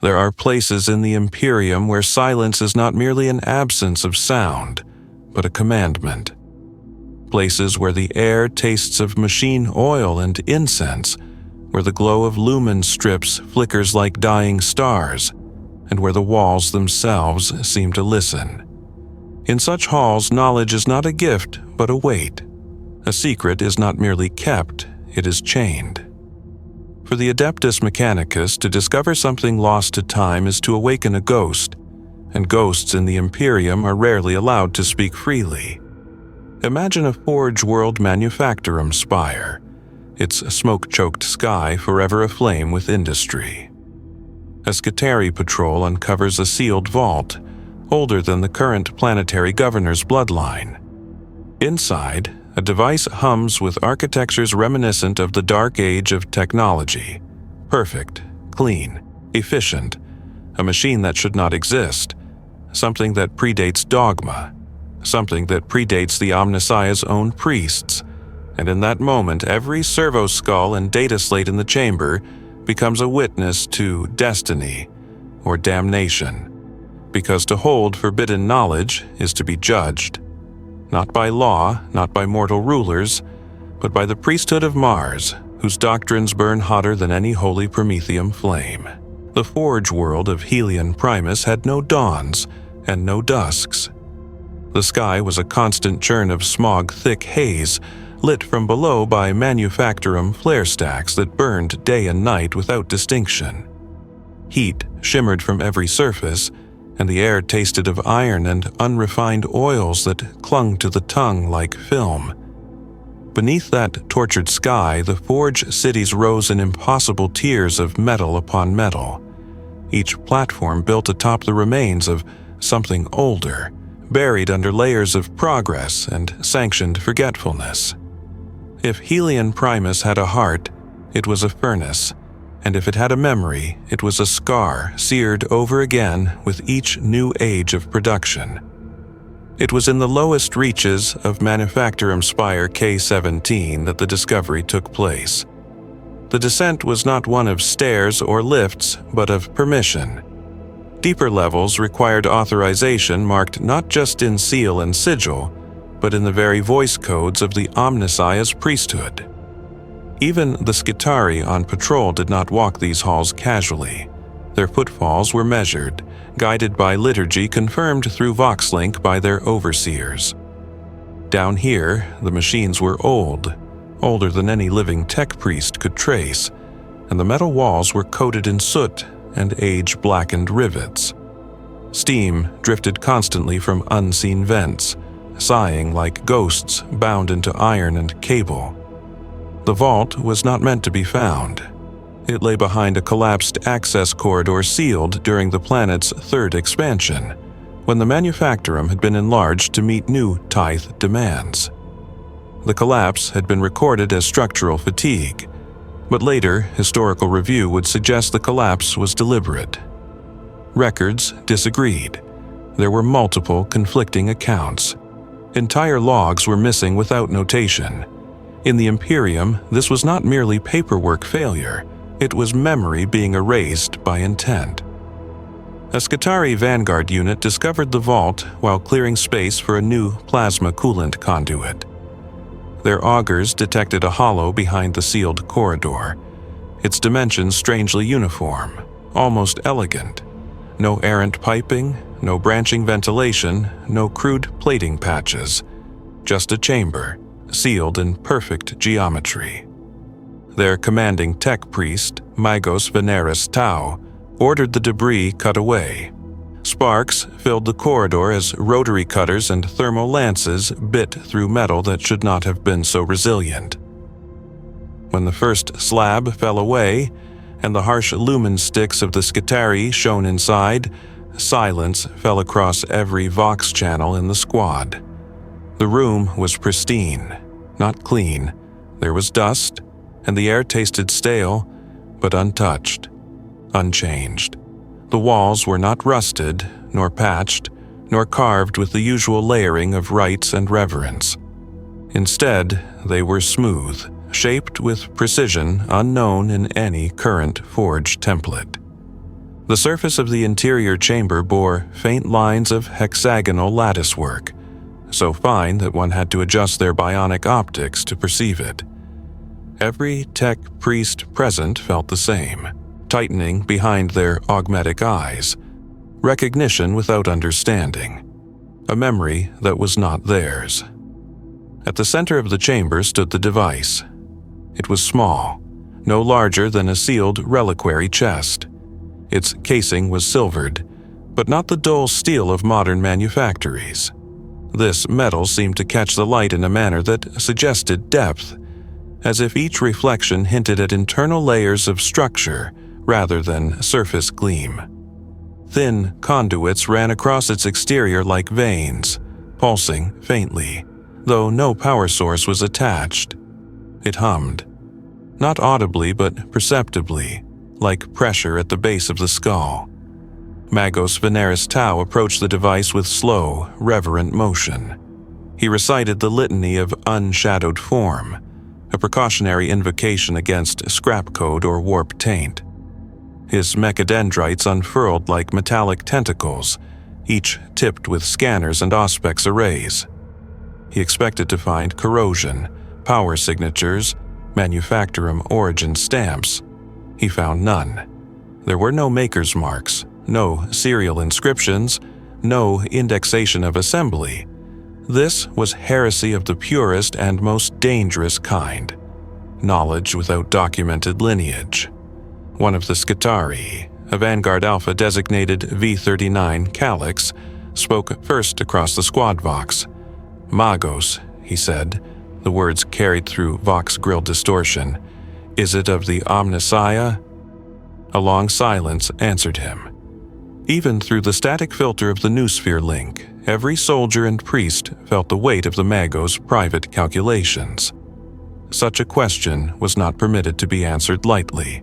There are places in the Imperium where silence is not merely an absence of sound, but a commandment. Places where the air tastes of machine oil and incense, where the glow of lumen strips flickers like dying stars, and where the walls themselves seem to listen. In such halls, knowledge is not a gift, but a weight. A secret is not merely kept, it is chained. For the Adeptus Mechanicus, to discover something lost to time is to awaken a ghost, and ghosts in the Imperium are rarely allowed to speak freely. Imagine a Forge World Manufactorum spire, its smoke-choked sky forever aflame with industry. A Skitarii patrol uncovers a sealed vault, older than the current planetary governor's bloodline. Inside, a device hums with architectures reminiscent of the dark age of technology. Perfect, clean, efficient, a machine that should not exist, something that predates dogma, something that predates the Omnissiah's own priests, and in that moment every servo skull and data slate in the chamber becomes a witness to destiny or damnation, because to hold forbidden knowledge is to be judged, not by law, not by mortal rulers, but by the priesthood of Mars, whose doctrines burn hotter than any holy Prometheum flame. The Forge world of Helion Primus had no dawns and no dusks. The sky was a constant churn of smog-thick haze, lit from below by manufactorum flare stacks that burned day and night without distinction. Heat shimmered from every surface, and the air tasted of iron and unrefined oils that clung to the tongue like film. Beneath that tortured sky, the Forge cities rose in impossible tiers of metal upon metal, each platform built atop the remains of something older, buried under layers of progress and sanctioned forgetfulness. If Helion Primus had a heart, it was a furnace, and if it had a memory, it was a scar seared over again with each new age of production. It was in the lowest reaches of Manufactorum Spire K-17 that the discovery took place. The descent was not one of stairs or lifts, but of permission. Deeper levels required authorization marked not just in seal and sigil, but in the very voice codes of the Omnissiah's priesthood. Even the Skitarii on patrol did not walk these halls casually. Their footfalls were measured, guided by liturgy confirmed through Voxlink by their overseers. Down here, the machines were old, older than any living tech priest could trace, and the metal walls were coated in soot and age-blackened rivets. Steam drifted constantly from unseen vents, sighing like ghosts bound into iron and cable. The vault was not meant to be found. It lay behind a collapsed access corridor sealed during the planet's third expansion, when the Manufactorum had been enlarged to meet new tithe demands. The collapse had been recorded as structural fatigue, but later historical review would suggest the collapse was deliberate. Records disagreed. There were multiple conflicting accounts. Entire logs were missing without notation. In the Imperium, this was not merely paperwork failure, it was memory being erased by intent. A Skitarii Vanguard unit discovered the vault while clearing space for a new plasma coolant conduit. Their augers detected a hollow behind the sealed corridor, its dimensions strangely uniform, almost elegant. No errant piping, no branching ventilation, no crude plating patches, just a chamber, sealed in perfect geometry. Their commanding tech priest, Magos Veneris Tau, ordered the debris cut away. Sparks filled the corridor as rotary cutters and thermal lances bit through metal that should not have been so resilient. When the first slab fell away, and the harsh lumen sticks of the Skitarii shone inside, silence fell across every Vox channel in the squad. The room was pristine, not clean. There was dust, and the air tasted stale, but untouched, unchanged. The walls were not rusted, nor patched, nor carved with the usual layering of rites and reverence. Instead, they were smooth, shaped with precision unknown in any current Forge template. The surface of the interior chamber bore faint lines of hexagonal latticework, so fine that one had to adjust their bionic optics to perceive it. Every tech priest present felt the same, tightening behind their augmetic eyes, recognition without understanding, a memory that was not theirs. At the center of the chamber stood the device. It was small, no larger than a sealed reliquary chest. Its casing was silvered, but not the dull steel of modern manufactories. This metal seemed to catch the light in a manner that suggested depth, as if each reflection hinted at internal layers of structure rather than surface gleam. Thin conduits ran across its exterior like veins, pulsing faintly, though no power source was attached. It hummed, not audibly but perceptibly, like pressure at the base of the skull. Magos Veneris Tau approached the device with slow, reverent motion. He recited the litany of unshadowed form, a precautionary invocation against scrap code or warp taint. His mechadendrites unfurled like metallic tentacles, each tipped with scanners and auspex arrays. He expected to find corrosion, power signatures, manufacturum origin stamps. He found none. There were no maker's marks, no serial inscriptions, no indexation of assembly. This was heresy of the purest and most dangerous kind, knowledge without documented lineage. One of the Scutari, a Vanguard Alpha designated V-39 Calyx, spoke first across the squad vox. "Magos," he said, the words carried through vox grill distortion. "Is it of the Omnissiah?" A long silence answered him. Even through the static filter of the noosphere link, every soldier and priest felt the weight of the Magos' private calculations. Such a question was not permitted to be answered lightly.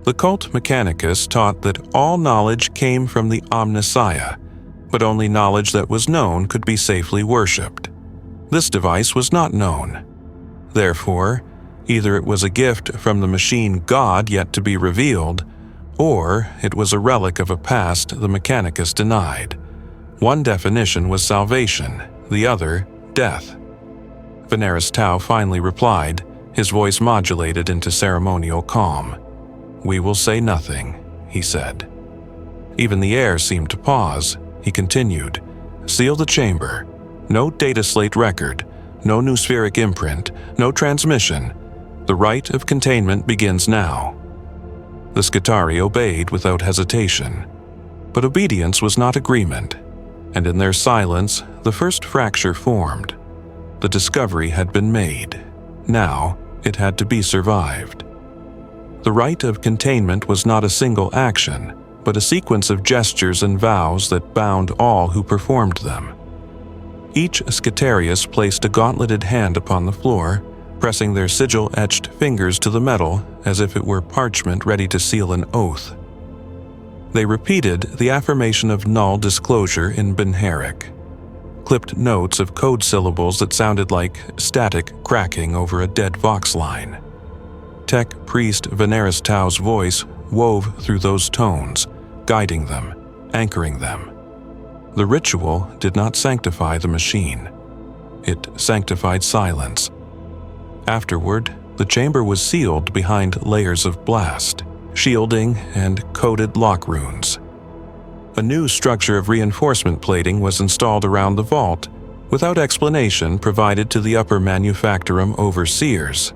The cult Mechanicus taught that all knowledge came from the Omnissiah, but only knowledge that was known could be safely worshipped. This device was not known. Therefore, either it was a gift from the machine god yet to be revealed, or it was a relic of a past the Mechanicus denied. One definition was salvation, the other, death. Veneris Tau finally replied, his voice modulated into ceremonial calm. "We will say nothing," he said. Even the air seemed to pause. He continued, "Seal the chamber. No data slate record, no noospheric imprint, no transmission. The rite of containment begins now." The Scutari obeyed without hesitation. But obedience was not agreement, and in their silence, the first fracture formed. The discovery had been made. Now, it had to be survived. The rite of containment was not a single action, but a sequence of gestures and vows that bound all who performed them. Each Scutarius placed a gauntleted hand upon the floor, pressing their sigil-etched fingers to the metal as if it were parchment ready to seal an oath. They repeated the affirmation of null disclosure in Benheric, clipped notes of code syllables that sounded like static cracking over a dead vox line. Tech priest Veneris Tau's voice wove through those tones, guiding them, anchoring them. The ritual did not sanctify the machine. It sanctified silence. Afterward, the chamber was sealed behind layers of blast, shielding, and coded lock runes. A new structure of reinforcement plating was installed around the vault, without explanation provided to the upper manufactorum overseers.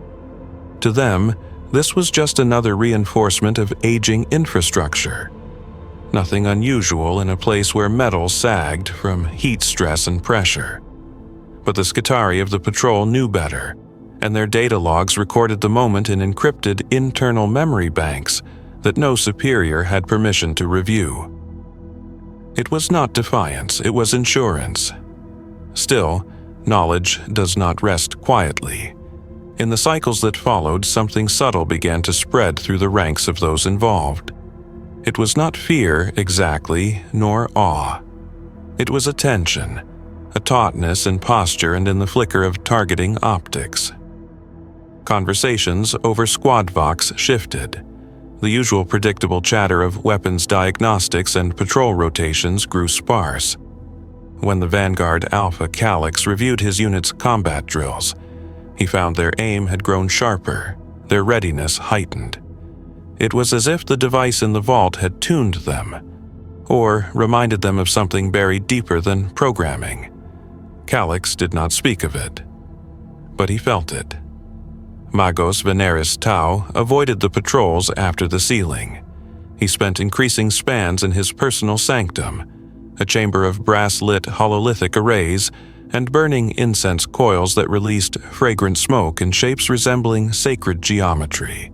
To them, this was just another reinforcement of aging infrastructure. Nothing unusual in a place where metal sagged from heat stress and pressure. But the Scutari of the patrol knew better, and their data logs recorded the moment in encrypted internal memory banks that no superior had permission to review. It was not defiance, it was insurance. Still, knowledge does not rest quietly. In the cycles that followed, something subtle began to spread through the ranks of those involved. It was not fear exactly, nor awe. It was attention, a tautness in posture and in the flicker of targeting optics. Conversations over squad vox shifted. The usual predictable chatter of weapons diagnostics and patrol rotations grew sparse. When the Vanguard Alpha Calyx reviewed his unit's combat drills, he found their aim had grown sharper, their readiness heightened. It was as if the device in the vault had tuned them, or reminded them of something buried deeper than programming. Calyx did not speak of it, but he felt it. Magos Veneris Tau avoided the patrols after the sealing. He spent increasing spans in his personal sanctum, a chamber of brass-lit hololithic arrays and burning incense coils that released fragrant smoke in shapes resembling sacred geometry.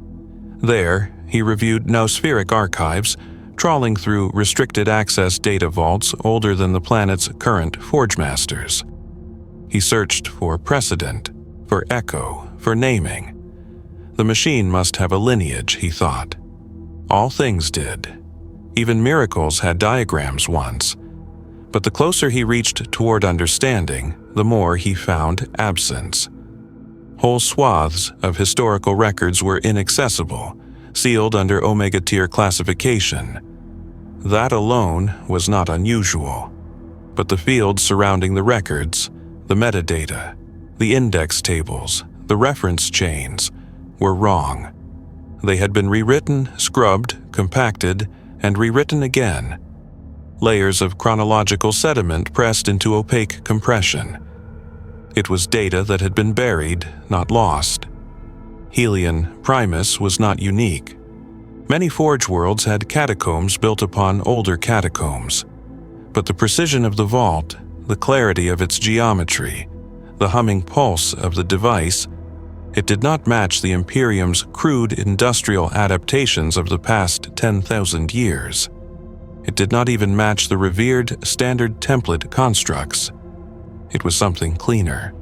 There, he reviewed noospheric archives, trawling through restricted access data vaults older than the planet's current forge masters. He searched for precedent, for echo, for naming. The machine must have a lineage, he thought. All things did. Even miracles had diagrams once. But the closer he reached toward understanding, the more he found absence. Whole swaths of historical records were inaccessible, sealed under Omega-tier classification. That alone was not unusual. But the fields surrounding the records, the metadata, the index tables, the reference chains, were wrong. They had been rewritten, scrubbed, compacted, and rewritten again. Layers of chronological sediment pressed into opaque compression. It was data that had been buried, not lost. Helion Primus was not unique. Many forge worlds had catacombs built upon older catacombs. But the precision of the vault, the clarity of its geometry, the humming pulse of the device, it did not match the Imperium's crude industrial adaptations of the past 10,000 years. It did not even match the revered standard template constructs. It was something cleaner,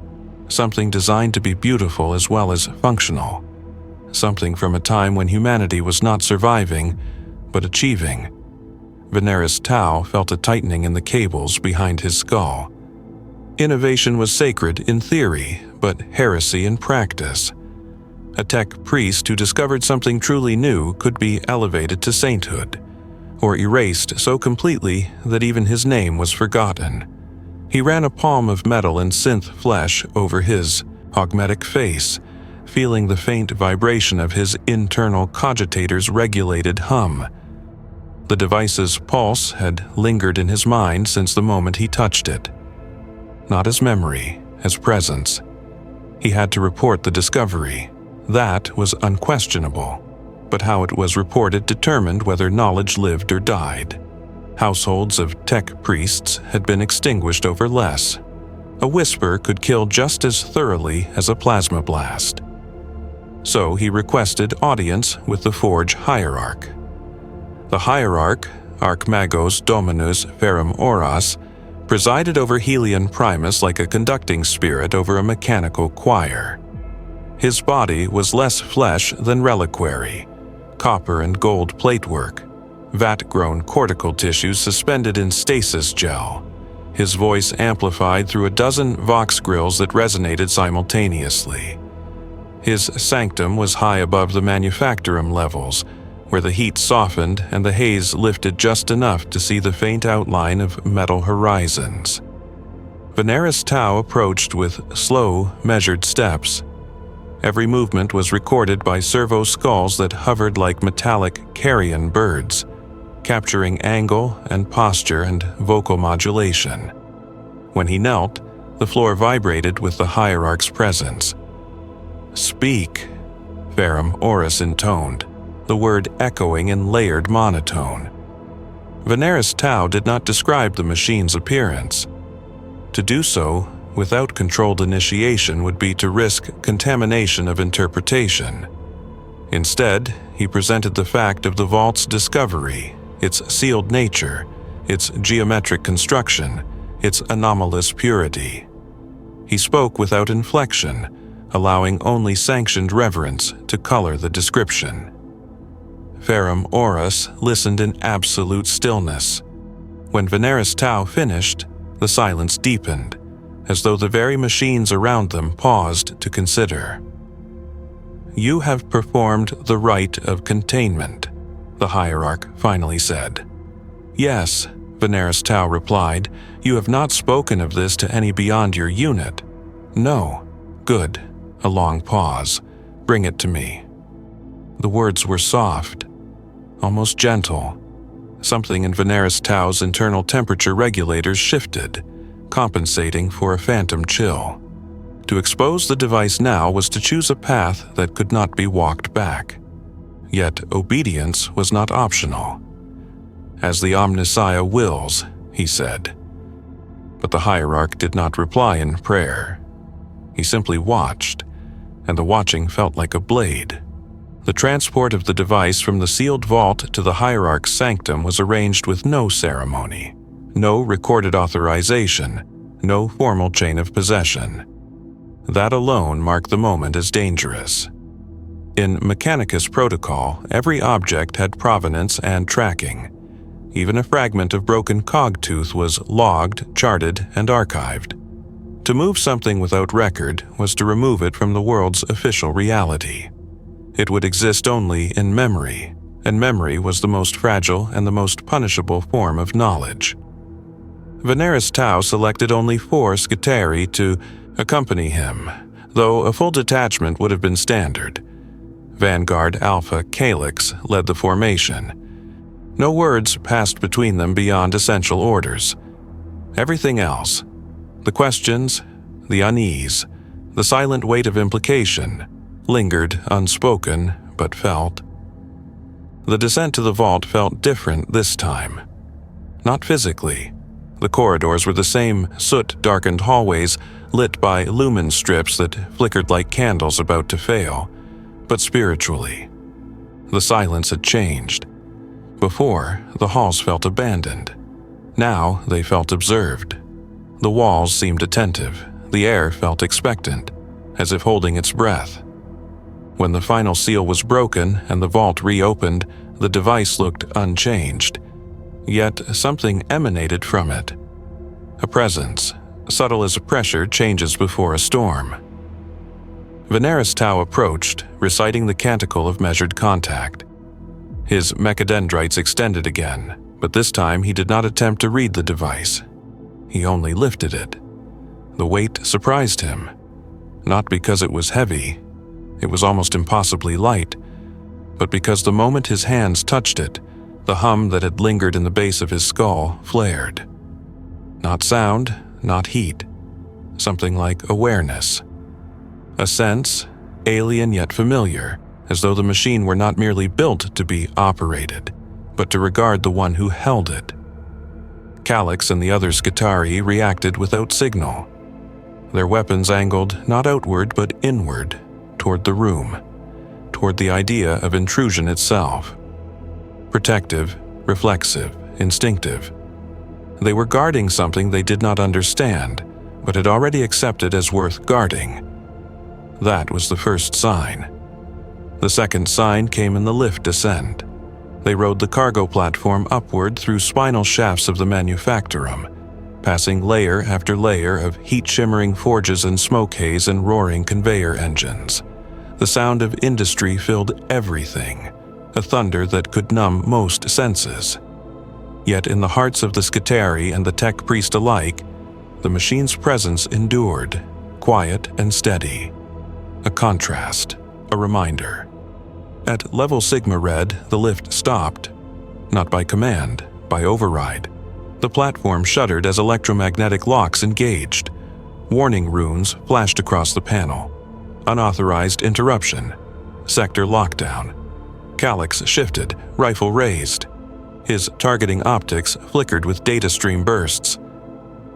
something designed to be beautiful as well as functional, something from a time when humanity was not surviving, but achieving. Veneris Tau felt a tightening in the cables behind his skull. Innovation was sacred in theory, but heresy in practice. A tech priest who discovered something truly new could be elevated to sainthood, or erased so completely that even his name was forgotten. He ran a palm of metal and synth flesh over his augmetic face, feeling the faint vibration of his internal cogitator's regulated hum. The device's pulse had lingered in his mind since the moment he touched it. Not as memory, as presence. He had to report the discovery. That was unquestionable. But how it was reported determined whether knowledge lived or died. Households of tech priests had been extinguished over less. A whisper could kill just as thoroughly as a plasma blast. So he requested audience with the Forge Hierarch. The Hierarch, Archmagos Dominus Ferrum Auras, presided over Helion Primus like a conducting spirit over a mechanical choir. His body was less flesh than reliquary, copper and gold platework, vat-grown cortical tissue suspended in stasis gel, his voice amplified through a dozen vox grills that resonated simultaneously. His sanctum was high above the manufactorum levels, where the heat softened and the haze lifted just enough to see the faint outline of metal horizons. Veneris Tau approached with slow, measured steps. Every movement was recorded by servo skulls that hovered like metallic carrion birds, capturing angle and posture and vocal modulation. When he knelt, the floor vibrated with the Hierarch's presence. "Speak," Ferrum Auras intoned, the word echoing in layered monotone. Veneris Tau did not describe the machine's appearance. To do so without controlled initiation would be to risk contamination of interpretation. Instead, he presented the fact of the vault's discovery, its sealed nature, its geometric construction, its anomalous purity. He spoke without inflection, allowing only sanctioned reverence to color the description. Ferrum Auras listened in absolute stillness. When Veneris Tau finished, the silence deepened, as though the very machines around them paused to consider. "You have performed the rite of containment," the hierarch finally said. Yes, Veneris Tau replied. You have not spoken of this to any beyond your unit. No. Good. A long pause. Bring it to me. The words were soft, almost gentle. Something in Veneris Tau's internal temperature regulators shifted, compensating for a phantom chill. To expose the device now was to choose a path that could not be walked back. Yet obedience was not optional. As the Omnissiah wills, he said. But the hierarch did not reply in prayer. He simply watched, and the watching felt like a blade. The transport of the device from the sealed vault to the hierarch's sanctum was arranged with no ceremony, no recorded authorization, no formal chain of possession. That alone marked the moment as dangerous. In Mechanicus protocol, every object had provenance and tracking. Even a fragment of broken cogtooth was logged, charted, and archived. To move something without record was to remove it from the world's official reality. It would exist only in memory, and memory was the most fragile and the most punishable form of knowledge. Veneris Tau selected only 4 Scitari to accompany him, though a full detachment would have been standard. Vanguard Alpha Calyx led the formation. No words passed between them beyond essential orders. Everything else, the questions, the unease, the silent weight of implication, lingered unspoken but felt. The descent to the vault felt different this time. Not physically. The corridors were the same soot-darkened hallways lit by lumen strips that flickered like candles about to fail, but spiritually. The silence had changed. Before, the halls felt abandoned. Now they felt observed. The walls seemed attentive. The air felt expectant, as if holding its breath. When the final seal was broken and the vault reopened, the device looked unchanged. Yet something emanated from it. A presence, subtle as a pressure changes before a storm. Veneris Tau approached, reciting the canticle of measured contact. His mechadendrites extended again, but this time he did not attempt to read the device. He only lifted it. The weight surprised him. Not because it was heavy, it was almost impossibly light, but because the moment his hands touched it, the hum that had lingered in the base of his skull flared. Not sound, not heat. Something like awareness. A sense, alien yet familiar, as though the machine were not merely built to be operated, but to regard the one who held it. Calyx and the other Scitari reacted without signal. Their weapons angled not outward but inward, toward the room, toward the idea of intrusion itself. Protective, reflexive, instinctive. They were guarding something they did not understand, but had already accepted as worth guarding. That was the first sign. The second sign came in the lift descent. They rode the cargo platform upward through spinal shafts of the manufactorum, passing layer after layer of heat-shimmering forges and smoke haze and roaring conveyor engines. The sound of industry filled everything, a thunder that could numb most senses. Yet in the hearts of the Scitari and the tech priest alike, the machine's presence endured, quiet and steady. A contrast, a reminder. At level Sigma Red, the lift stopped. Not by command, by override. The platform shuddered as electromagnetic locks engaged. Warning runes flashed across the panel. Unauthorized interruption. Sector lockdown. Calyx shifted, rifle raised. His targeting optics flickered with data stream bursts.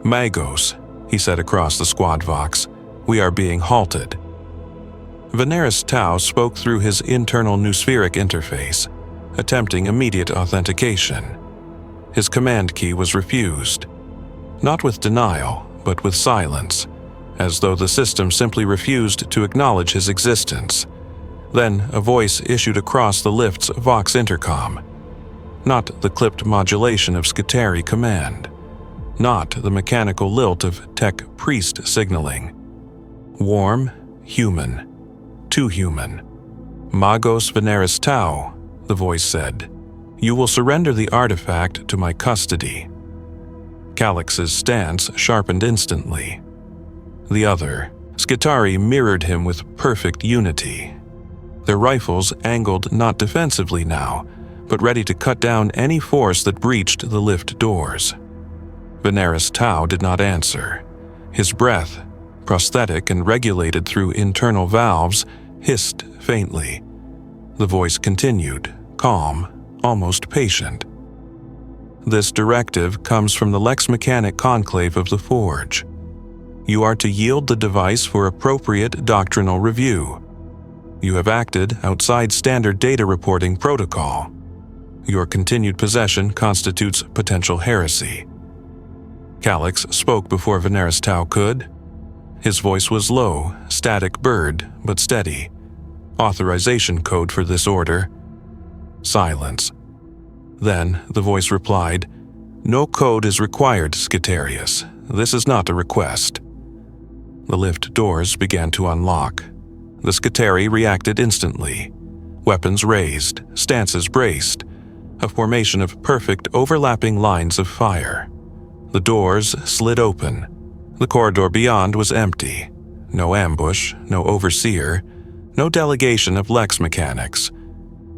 "Magos," he said across the squad vox. "We are being halted." Veneris Tau spoke through his internal noospheric interface, attempting immediate authentication. His command key was refused. Not with denial, but with silence, as though the system simply refused to acknowledge his existence. Then a voice issued across the lift's vox intercom. Not the clipped modulation of Scitari command. Not the mechanical lilt of tech priest signaling. Warm, human. Too human. "Magos Veneris Tau," the voice said. You will surrender the artifact to my custody." Calix's stance sharpened instantly. The other, Skitarii, mirrored him with perfect unity. Their rifles angled not defensively now, but ready to cut down any force that breached the lift doors. Veneris Tau did not answer. His breath, prosthetic and regulated through internal valves, hissed faintly. The voice continued, calm, almost patient. "This directive comes from the Lex Mechanic Conclave of the Forge. You are to yield the device for appropriate doctrinal review. You have acted outside standard data reporting protocol. Your continued possession constitutes potential heresy." Calix spoke before Veneris Tau could. His voice was low, static bird, but steady. Authorization code for this order. Silence. Then the voice replied, "No code is required, Skitarius. This is not a request." The lift doors began to unlock. The Skitarii reacted instantly. Weapons raised, stances braced, a formation of perfect overlapping lines of fire. The doors slid open. The corridor beyond was empty. No ambush, no overseer, no delegation of Lex mechanics.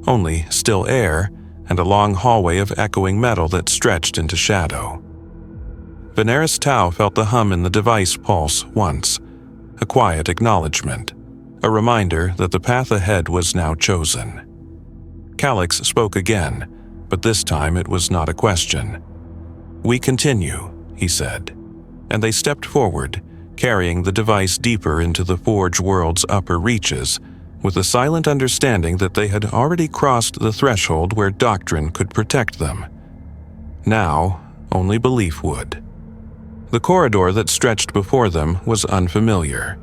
Only still air and a long hallway of echoing metal that stretched into shadow. Veneris Tau felt the hum in the device pulse once, a quiet acknowledgement, a reminder that the path ahead was now chosen. Calix spoke again, but this time it was not a question. "We continue," he said, and they stepped forward, carrying the device deeper into the Forge world's upper reaches, with a silent understanding that they had already crossed the threshold where doctrine could protect them. Now, only belief would. The corridor that stretched before them was unfamiliar,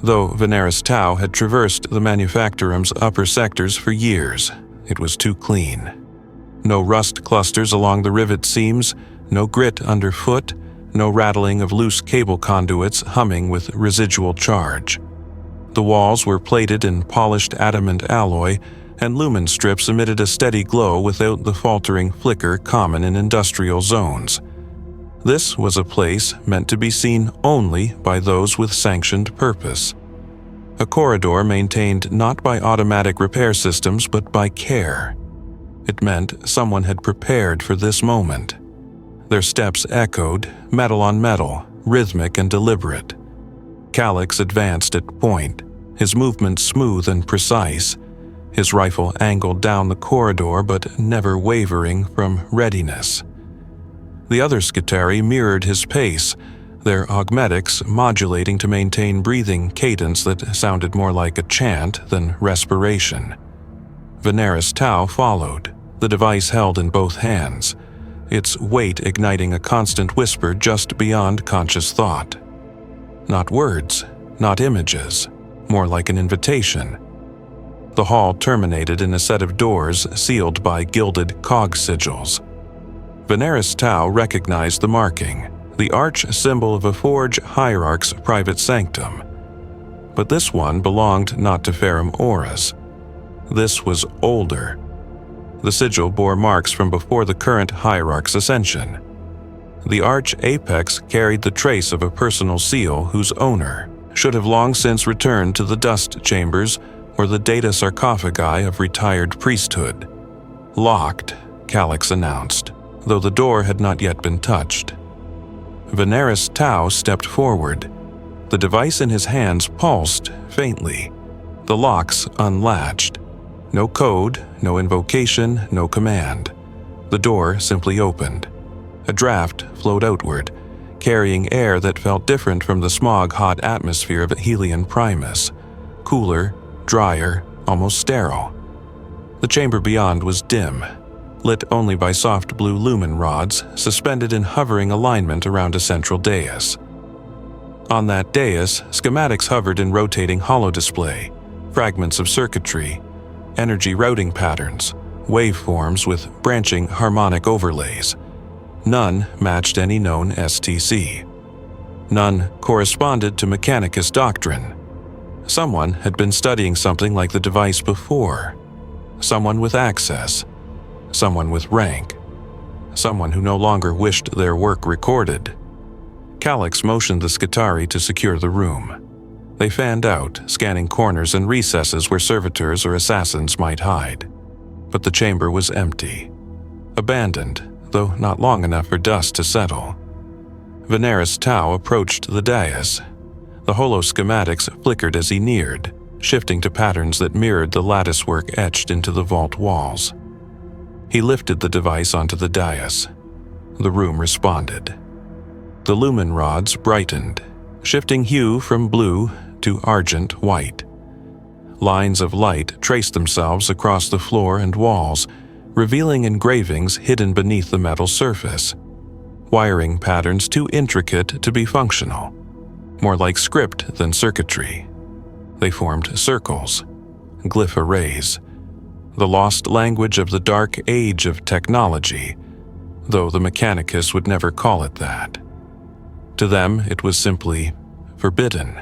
though Veneris Tau had traversed the Manufactorum's upper sectors for years. It was too clean. No rust clusters along the rivet seams, no grit underfoot, no rattling of loose cable conduits humming with residual charge. The walls were plated in polished adamant alloy, and lumen strips emitted a steady glow without the faltering flicker common in industrial zones. This was a place meant to be seen only by those with sanctioned purpose. A corridor maintained not by automatic repair systems but by care. It meant someone had prepared for this moment. Their steps echoed, metal on metal, rhythmic and deliberate. Calix advanced at point, his movements smooth and precise, his rifle angled down the corridor but never wavering from readiness. The other Skitarii mirrored his pace, their augmetics modulating to maintain breathing cadence that sounded more like a chant than respiration. Veneris Tau followed, the device held in both hands, its weight igniting a constant whisper just beyond conscious thought. Not words, not images, more like an invitation. The hall terminated in a set of doors sealed by gilded cog sigils. Veneris Tau recognized the marking, the arch symbol of a Forge hierarch's private sanctum. But this one belonged not to Ferrum Auras. This was older. The sigil bore marks from before the current hierarch's ascension. The arch apex carried the trace of a personal seal whose owner should have long since returned to the dust chambers or the data sarcophagi of retired priesthood. "Locked," Calix announced, though the door had not yet been touched. Veneris Tau stepped forward. The device in his hands pulsed faintly. The locks unlatched. No code, no invocation, no command. The door simply opened. A draft flowed outward, carrying air that felt different from the smog-hot atmosphere of Helion Primus. Cooler, drier, almost sterile. The chamber beyond was dim, lit only by soft blue lumen rods suspended in hovering alignment around a central dais. On that dais, schematics hovered in rotating holodisplay, fragments of circuitry, energy routing patterns, waveforms with branching harmonic overlays. None matched any known STC. None corresponded to Mechanicus doctrine. Someone had been studying something like the device before. Someone with access. someone with rank, someone who no longer wished their work recorded. Calix motioned the Skitarii to secure the room. They fanned out, scanning corners and recesses where servitors or assassins might hide. But the chamber was empty, abandoned, though not long enough for dust to settle. Veneris Tau approached the dais. The holo-schematics flickered as he neared, shifting to patterns that mirrored the latticework etched into the vault walls. He lifted the device onto the dais. The room responded. The lumen rods brightened, shifting hue from blue to argent white. Lines of light traced themselves across the floor and walls, revealing engravings hidden beneath the metal surface. Wiring patterns too intricate to be functional, more like script than circuitry. They formed circles, glyph arrays, the lost language of the dark age of technology, though the Mechanicus would never call it that. To them, it was simply forbidden.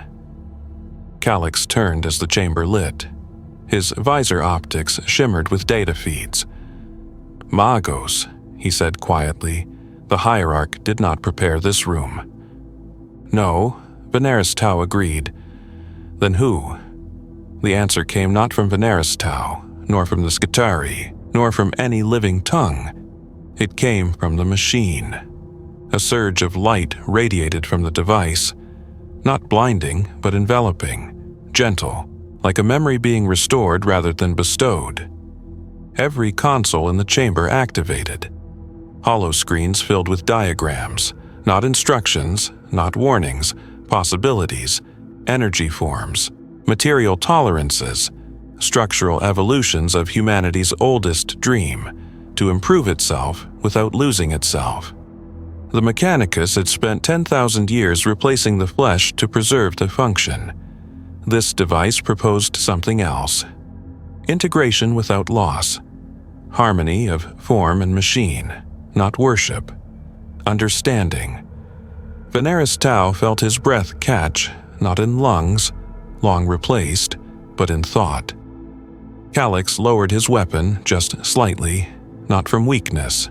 Calix turned as the chamber lit. His visor optics shimmered with data feeds. "Magos," he said quietly. "The hierarch did not prepare this room." "No," Veneris Tau agreed. "Then who?" The answer came not from Veneris Tau, nor from the Skitarii, nor from any living tongue. It came from the machine. A surge of light radiated from the device, not blinding, but enveloping, gentle, like a memory being restored rather than bestowed. Every console in the chamber activated. Holoscreens filled with diagrams, not instructions, not warnings, possibilities, energy forms, material tolerances, structural evolutions of humanity's oldest dream, to improve itself without losing itself. The Mechanicus had spent 10,000 years replacing the flesh to preserve the function. This device proposed something else. Integration without loss. Harmony of form and machine, not worship. Understanding. Veneris Tau felt his breath catch, not in lungs, long replaced, but in thought. Calix lowered his weapon just slightly, not from weakness,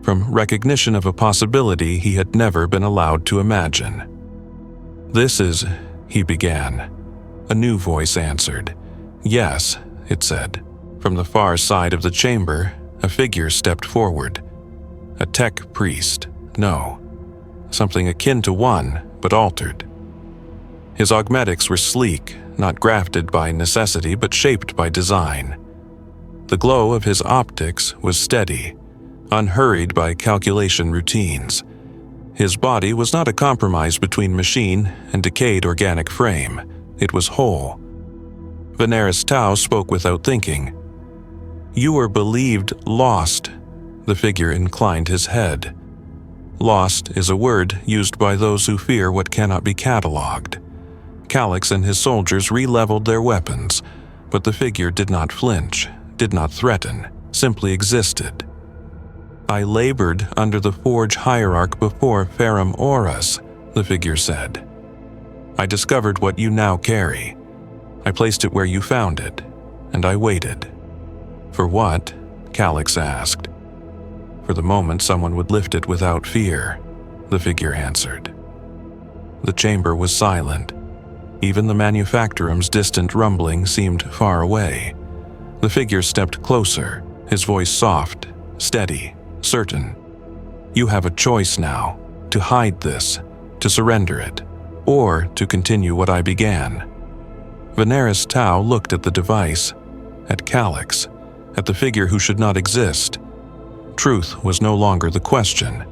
from recognition of a possibility he had never been allowed to imagine. "This is," he began. A new voice answered. "Yes," it said. From the far side of the chamber, a figure stepped forward. A tech priest, no. Something akin to one, but altered. His augmetics were sleek, not grafted by necessity but shaped by design. The glow of his optics was steady, unhurried by calculation routines. His body was not a compromise between machine and decayed organic frame. It was whole. Veneris Tau spoke without thinking. "You were believed lost." The figure inclined his head. Lost is a word used by those who fear what cannot be catalogued. Calix and his soldiers re-leveled their weapons, but the figure did not flinch, did not threaten, simply existed. "I labored under the Forge hierarch before Ferrum Auras," the figure said. "I discovered what you now carry. I placed it where you found it, and I waited." "For what?" Calix asked. "For the moment someone would lift it without fear," the figure answered. The chamber was silent. Even the manufactorum's distant rumbling seemed far away. The figure stepped closer, his voice soft, steady, certain. "You have a choice now, to hide this, to surrender it, or to continue what I began." Veneris Tau looked at the device, at Calix, at the figure who should not exist. Truth was no longer the question,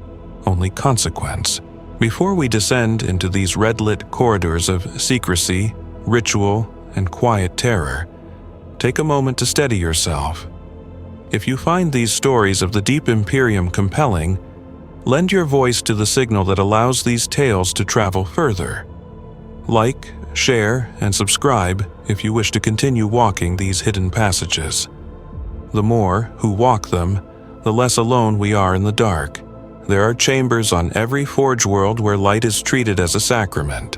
only consequence. Before we descend into these red-lit corridors of secrecy, ritual, and quiet terror, take a moment to steady yourself. If you find these stories of the deep Imperium compelling, lend your voice to the signal that allows these tales to travel further. Like, share, and subscribe if you wish to continue walking these hidden passages. The more who walk them, the less alone we are in the dark. There are chambers on every forge world where light is treated as a sacrament.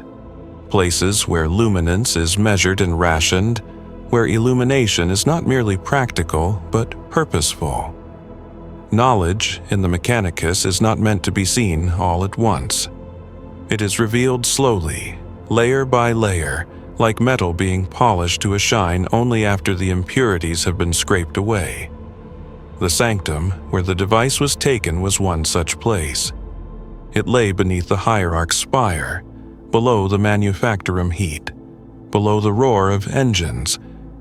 Places where luminance is measured and rationed, where illumination is not merely practical but purposeful. Knowledge in the Mechanicus is not meant to be seen all at once. It is revealed slowly, layer by layer, like metal being polished to a shine only after the impurities have been scraped away. The sanctum, where the device was taken, was one such place. It lay beneath the hierarch's spire, below the manufactorum heat, below the roar of engines,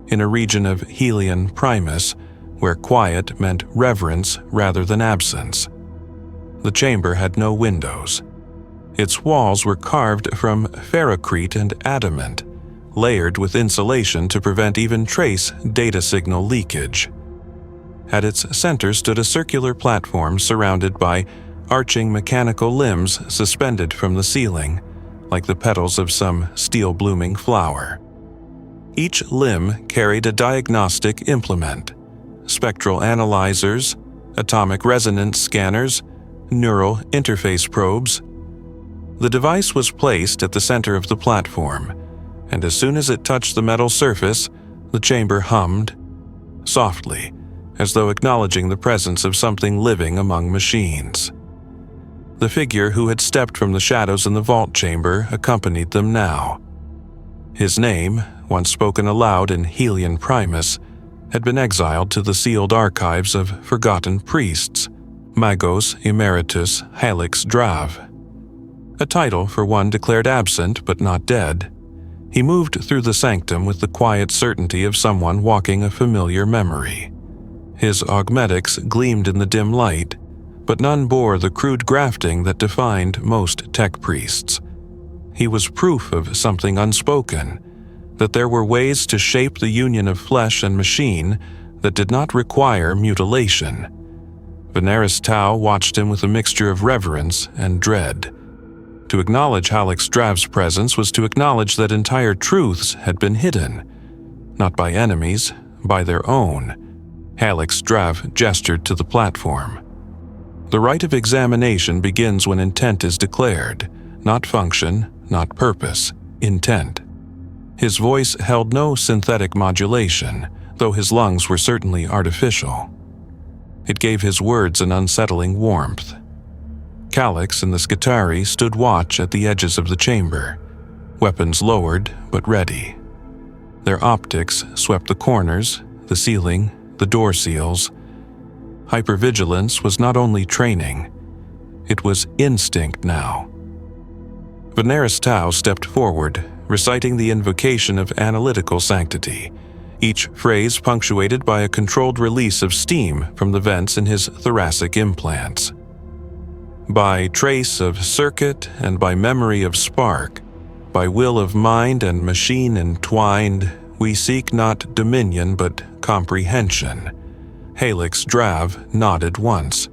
in a region of Helion Primus, where quiet meant reverence rather than absence. The chamber had no windows. Its walls were carved from ferrocrete and adamant, layered with insulation to prevent even trace data signal leakage. At its center stood a circular platform surrounded by arching mechanical limbs suspended from the ceiling, like the petals of some steel-blooming flower. Each limb carried a diagnostic implement: spectral analyzers, atomic resonance scanners, neural interface probes. The device was placed at the center of the platform, and as soon as it touched the metal surface, the chamber hummed, softly, as though acknowledging the presence of something living among machines. The figure who had stepped from the shadows in the vault chamber accompanied them now. His name, once spoken aloud in Helion Primus, had been exiled to the sealed archives of forgotten priests, Magos Emeritus Helix Drav. A title for one declared absent but not dead. He moved through the sanctum with the quiet certainty of someone walking a familiar memory. His augmetics gleamed in the dim light, but none bore the crude grafting that defined most tech priests. He was proof of something unspoken, that there were ways to shape the union of flesh and machine that did not require mutilation. Veneris Tau watched him with a mixture of reverence and dread. To acknowledge Helix Drav's presence was to acknowledge that entire truths had been hidden, not by enemies, by their own. Helix Drav gestured to the platform. The right of examination begins when intent is declared, not function, not purpose, intent. His voice held no synthetic modulation, though his lungs were certainly artificial. It gave his words an unsettling warmth. Calix and the Skitari stood watch at the edges of the chamber, weapons lowered but ready. Their optics swept the corners, the ceiling, the door seals. Hypervigilance was not only training, it was instinct now. Veneris Tau stepped forward, reciting the invocation of analytical sanctity, each phrase punctuated by a controlled release of steam from the vents in his thoracic implants. By trace of circuit and by memory of spark, by will of mind and machine entwined, we seek not dominion but comprehension. Helix Drav nodded once.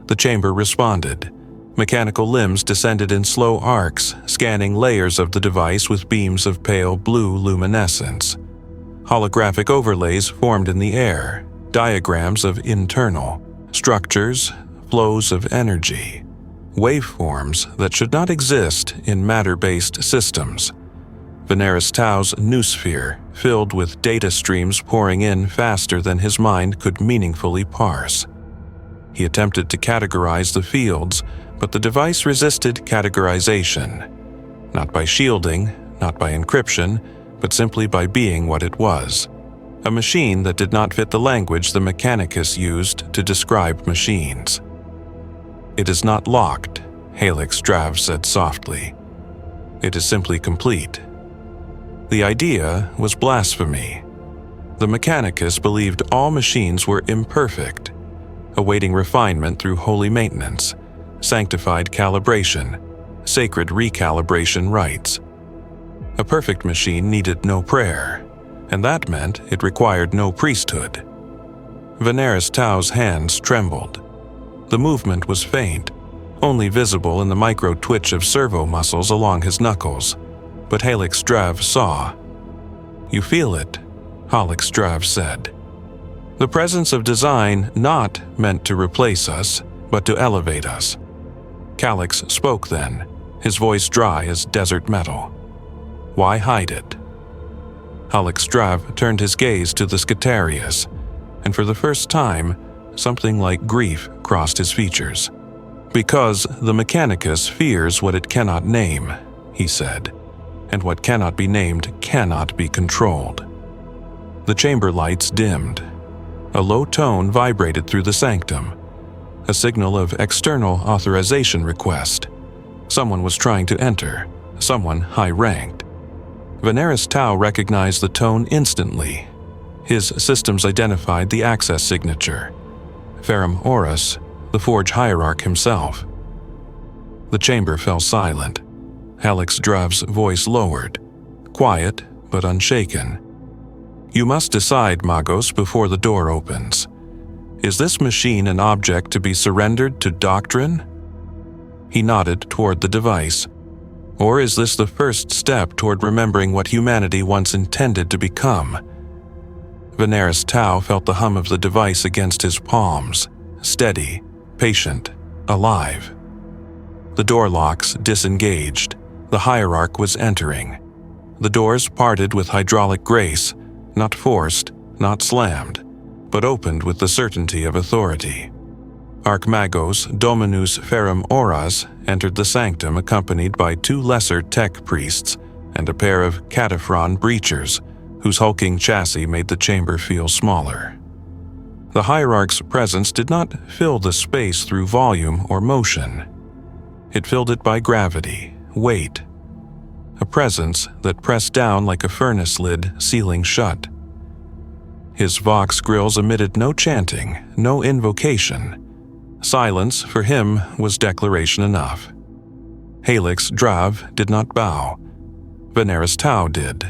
The chamber responded. Mechanical limbs descended in slow arcs, scanning layers of the device with beams of pale blue luminescence. Holographic overlays formed in the air, diagrams of internal structures, flows of energy, waveforms that should not exist in matter-based systems. Veneris Tau's noosphere filled with data streams pouring in faster than his mind could meaningfully parse. He attempted to categorize the fields, but the device resisted categorization, not by shielding, not by encryption, but simply by being what it was, a machine that did not fit the language the Mechanicus used to describe machines. "It is not locked," Helix Drav said softly. "It is simply complete." The idea was blasphemy. The Mechanicus believed all machines were imperfect, awaiting refinement through holy maintenance, sanctified calibration, sacred recalibration rites. A perfect machine needed no prayer, and that meant it required no priesthood. Veneris Tau's hands trembled. The movement was faint, only visible in the micro-twitch of servo muscles along his knuckles, but Helix Drav saw. "You feel it," Helix Drav said. "The presence of design not meant to replace us, but to elevate us." Calix spoke then, his voice dry as desert metal. "Why hide it?" Helix Drav turned his gaze to the Skitarius, and for the first time, something like grief crossed his features. "Because the Mechanicus fears what it cannot name," he said, "and what cannot be named cannot be controlled." The chamber lights dimmed. A low tone vibrated through the sanctum, a signal of external authorization request. Someone was trying to enter, someone high-ranked. Veneris Tau recognized the tone instantly. His systems identified the access signature. Ferrum Horus, the Forge Hierarch himself. The chamber fell silent. Hallex Drav's voice lowered, quiet but unshaken. "You must decide, Magos, before the door opens. Is this machine an object to be surrendered to doctrine?" He nodded toward the device. "Or is this the first step toward remembering what humanity once intended to become?" Veneris Tau felt the hum of the device against his palms, steady, patient, alive. The door locks disengaged. The hierarch was entering. The doors parted with hydraulic grace, not forced, not slammed, but opened with the certainty of authority. Archmagos Dominus Ferrum Auras entered the sanctum accompanied by 2 lesser tech priests and a pair of Cataphron breachers, whose hulking chassis made the chamber feel smaller. The hierarch's presence did not fill the space through volume or motion. It filled it by gravity, weight, a presence that pressed down like a furnace lid sealing shut. His vox grills emitted no chanting, no invocation. Silence, for him, was declaration enough. Hallex Drav did not bow. Veneris Tau did.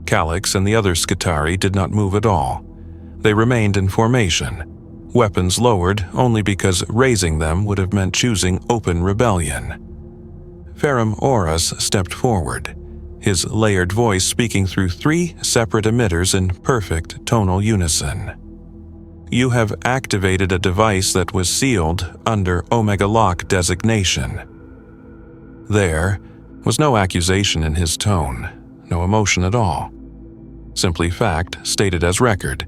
Calix and the other Skitari did not move at all. They remained in formation, weapons lowered only because raising them would have meant choosing open rebellion. Ferrum Auras stepped forward, his layered voice speaking through 3 separate emitters in perfect tonal unison. "You have activated a device that was sealed under Omega Lock designation." There was no accusation in his tone, no emotion at all. Simply fact stated as record.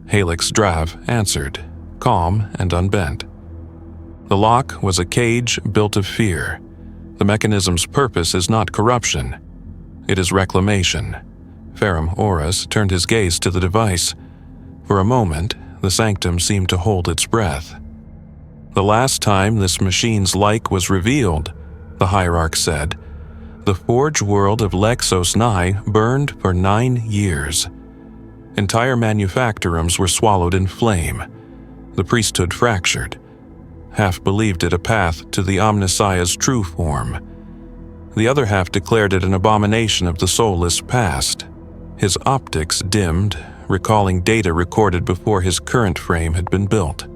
Hallex Drav answered, calm and unbent. The lock was a cage built of fear. The mechanism's purpose is not corruption. It is reclamation. Ferrum Auras turned his gaze to the device. For a moment, the sanctum seemed to hold its breath. "The last time this machine's like was revealed," the hierarch said, "the forge world of Lexos Nigh burned for 9 years. Entire manufactorums were swallowed in flame. The priesthood fractured. Half believed it a path to the Omnissiah's true form. The other half declared it an abomination of the soulless past. His optics dimmed, recalling data recorded before his current frame had been built.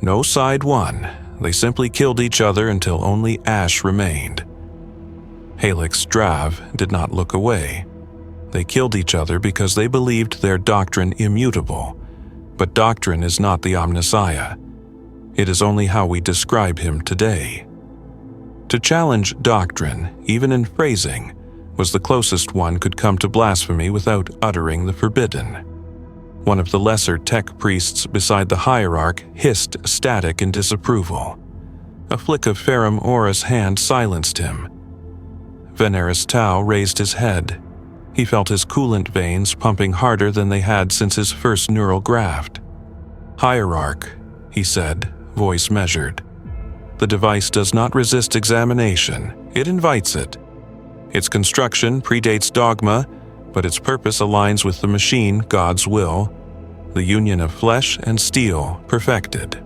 No side won. They simply killed each other until only ash remained." Hallex Drav did not look away. They killed each other because they believed their doctrine immutable. But doctrine is not the Omnissiah. It is only how we describe him today. To challenge doctrine, even in phrasing, was the closest one could come to blasphemy without uttering the forbidden. One of the lesser tech priests beside the hierarch hissed static in disapproval. A flick of Ferrum Auras' hand silenced him. Veneris Tau raised his head. He felt his coolant veins pumping harder than they had since his first neural graft. "Hierarch," he said, voice measured. "The device does not resist examination. It invites it. Its construction predates dogma, but its purpose aligns with the machine God's will, the union of flesh and steel perfected."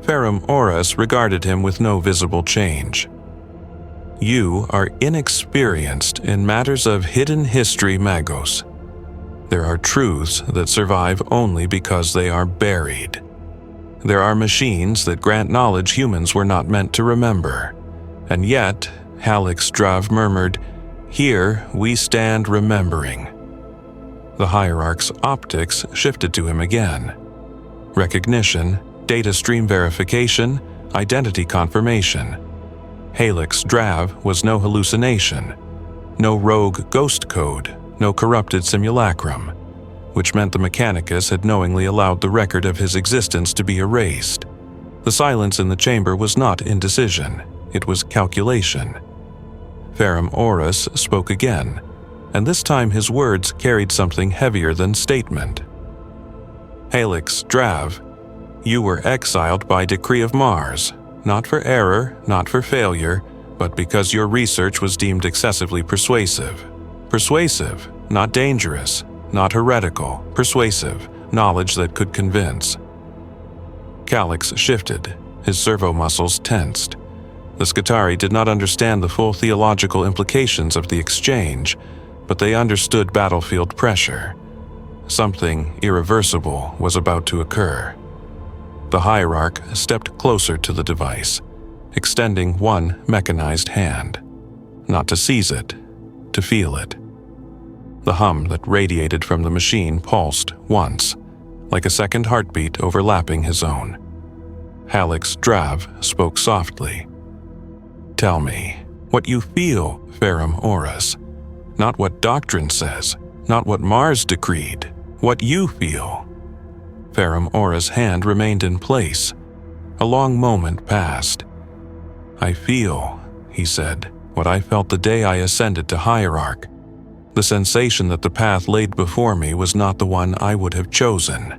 Ferrum Auras regarded him with no visible change. "You are inexperienced in matters of hidden history, Magos. There are truths that survive only because they are buried. There are machines that grant knowledge humans were not meant to remember. And yet," Hallex Drav murmured, "here we stand remembering." The hierarch's optics shifted to him again. Recognition, data stream verification, identity confirmation. Hallex Drav was no hallucination, no rogue ghost code, no corrupted simulacrum. which meant the Mechanicus had knowingly allowed the record of his existence to be erased. The silence in the chamber was not indecision, it was calculation. Ferrum Aurus spoke again, and this time his words carried something heavier than statement. Helix Drav, you were exiled by decree of Mars, not for error, not for failure, but because your research was deemed excessively persuasive. Persuasive, not dangerous, not heretical, persuasive, knowledge that could convince. Calix shifted, his servo muscles tensed. The Skitarii did not understand the full theological implications of the exchange, but they understood battlefield pressure. Something irreversible was about to occur. The hierarch stepped closer to the device, extending one mechanized hand. Not to seize it, to feel it. The hum that radiated from the machine pulsed once, like a second heartbeat overlapping his own. Helix Drav spoke softly. Tell me what you feel, Ferrum Aurus. Not what doctrine says, not what Mars decreed, what you feel. Ferrum Aurus' hand remained in place. A long moment passed. I feel, he said, what I felt the day I ascended to Hierarch. The sensation that the path laid before me was not the one I would have chosen.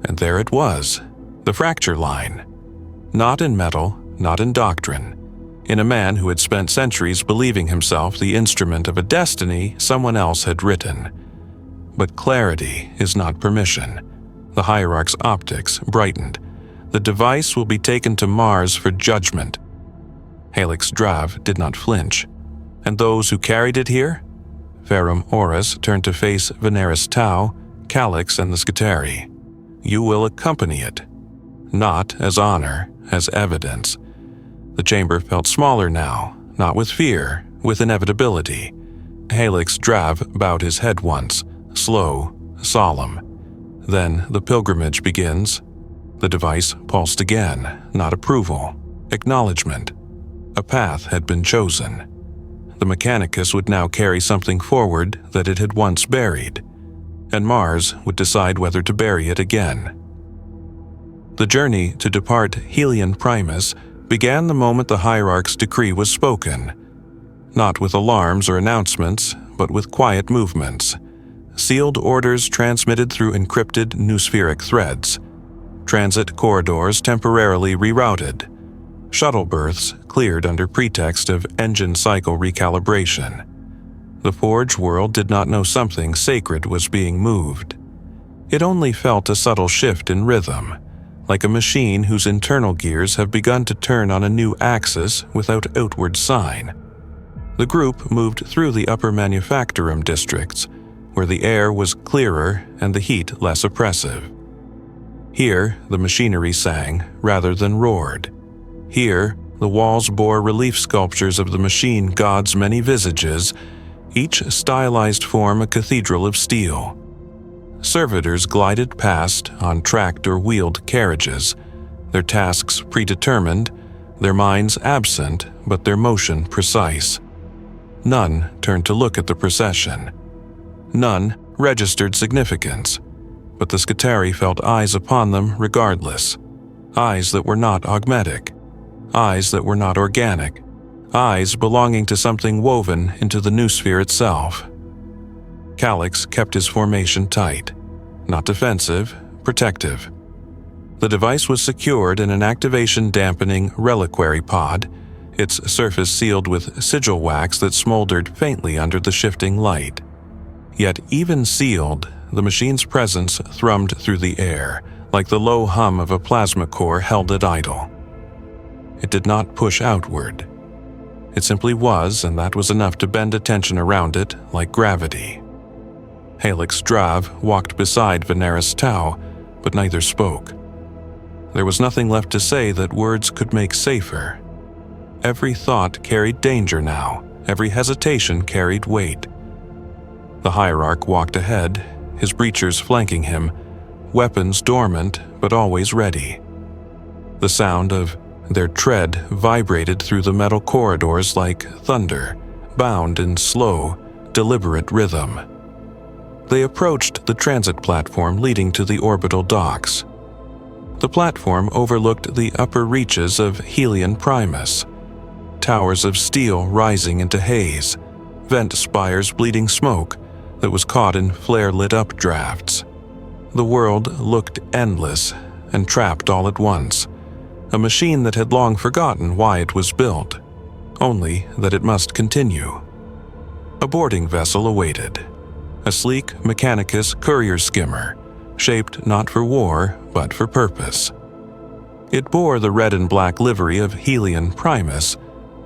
And there it was, the fracture line. Not in metal, not in doctrine. In a man who had spent centuries believing himself the instrument of a destiny someone else had written. But clarity is not permission. The hierarch's optics brightened. The device will be taken to Mars for judgment. Helix Drav did not flinch. And those who carried it here? Ferrum Aurus turned to face Veneris Tau, Calix, and the Skitarii. You will accompany it. Not as honor, as evidence. The chamber felt smaller now, not with fear, with inevitability. Helix Drav bowed his head once, slow, solemn. Then the pilgrimage begins. The device pulsed again, not approval, acknowledgement. A path had been chosen. The Mechanicus would now carry something forward that it had once buried, and Mars would decide whether to bury it again. The journey to depart Helion Primus began the moment the Hierarch's decree was spoken, not with alarms or announcements, but with quiet movements. Sealed orders transmitted through encrypted noospheric threads. Transit corridors temporarily rerouted. Shuttle berths cleared under pretext of engine cycle recalibration. The Forge world did not know something sacred was being moved. It only felt a subtle shift in rhythm, like a machine whose internal gears have begun to turn on a new axis without outward sign. The group moved through the upper manufactorum districts, where the air was clearer and the heat less oppressive. Here, the machinery sang rather than roared. Here, the walls bore relief sculptures of the machine god's many visages, each stylized form a cathedral of steel. Servitors glided past on tracked or wheeled carriages, their tasks predetermined, their minds absent, but their motion precise. None turned to look at the procession. None registered significance, but the Skitarii felt eyes upon them regardless. Eyes that were not augmetic. Eyes that were not organic. Eyes belonging to something woven into the noosphere itself. Calix kept his formation tight. Not defensive, protective. The device was secured in an activation-dampening reliquary pod, its surface sealed with sigil wax that smoldered faintly under the shifting light. Yet even sealed, the machine's presence thrummed through the air, like the low hum of a plasma core held at idle. It did not push outward. It simply was, and that was enough to bend attention around it like gravity. Helix Drav walked beside Veneris Tau, but neither spoke. There was nothing left to say that words could make safer. Every thought carried danger now, every hesitation carried weight. The Hierarch walked ahead, his breachers flanking him, weapons dormant but always ready. The sound of their tread vibrated through the metal corridors like thunder, bound in slow, deliberate rhythm. They approached the transit platform leading to the orbital docks. The platform overlooked the upper reaches of Helion Primus, towers of steel rising into haze, vent spires bleeding smoke that was caught in flare-lit updrafts. The world looked endless and trapped all at once, a machine that had long forgotten why it was built, only that it must continue. A boarding vessel awaited, a sleek Mechanicus courier skimmer, shaped not for war but for purpose. It bore the red and black livery of Helion Primus,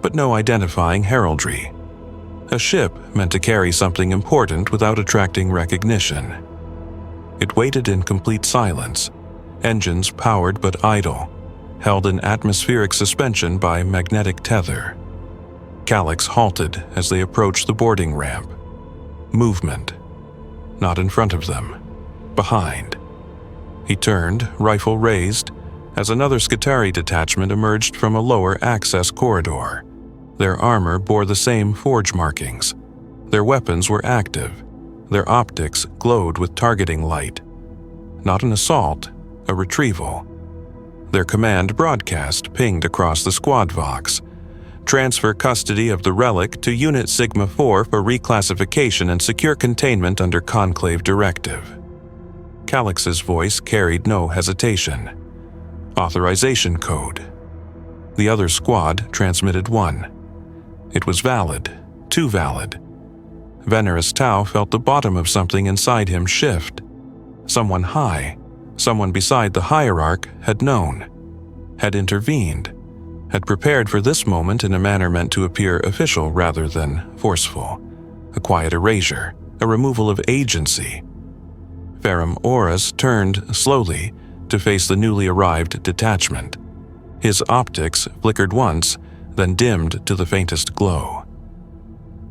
but no identifying heraldry. A ship meant to carry something important without attracting recognition. It waited in complete silence, engines powered but idle, held in atmospheric suspension by magnetic tether. Calyx halted as they approached the boarding ramp. Movement. Not in front of them. Behind. He turned, rifle raised, as another Skitarii detachment emerged from a lower access corridor. Their armor bore the same forge markings. Their weapons were active. Their optics glowed with targeting light. Not an assault, a retrieval. Their command broadcast pinged across the squad vox. Transfer custody of the relic to Unit Sigma 4 for reclassification and secure containment under Conclave directive. Calyx's voice carried no hesitation. Authorization code. The other squad transmitted one. It was valid, too valid. Venerus Tau felt the bottom of something inside him shift. Someone high, someone beside the hierarch had known, had intervened, had prepared for this moment in a manner meant to appear official rather than forceful. A quiet erasure, a removal of agency. Ferrum Aurus turned slowly to face the newly arrived detachment. His optics flickered once, then dimmed to the faintest glow.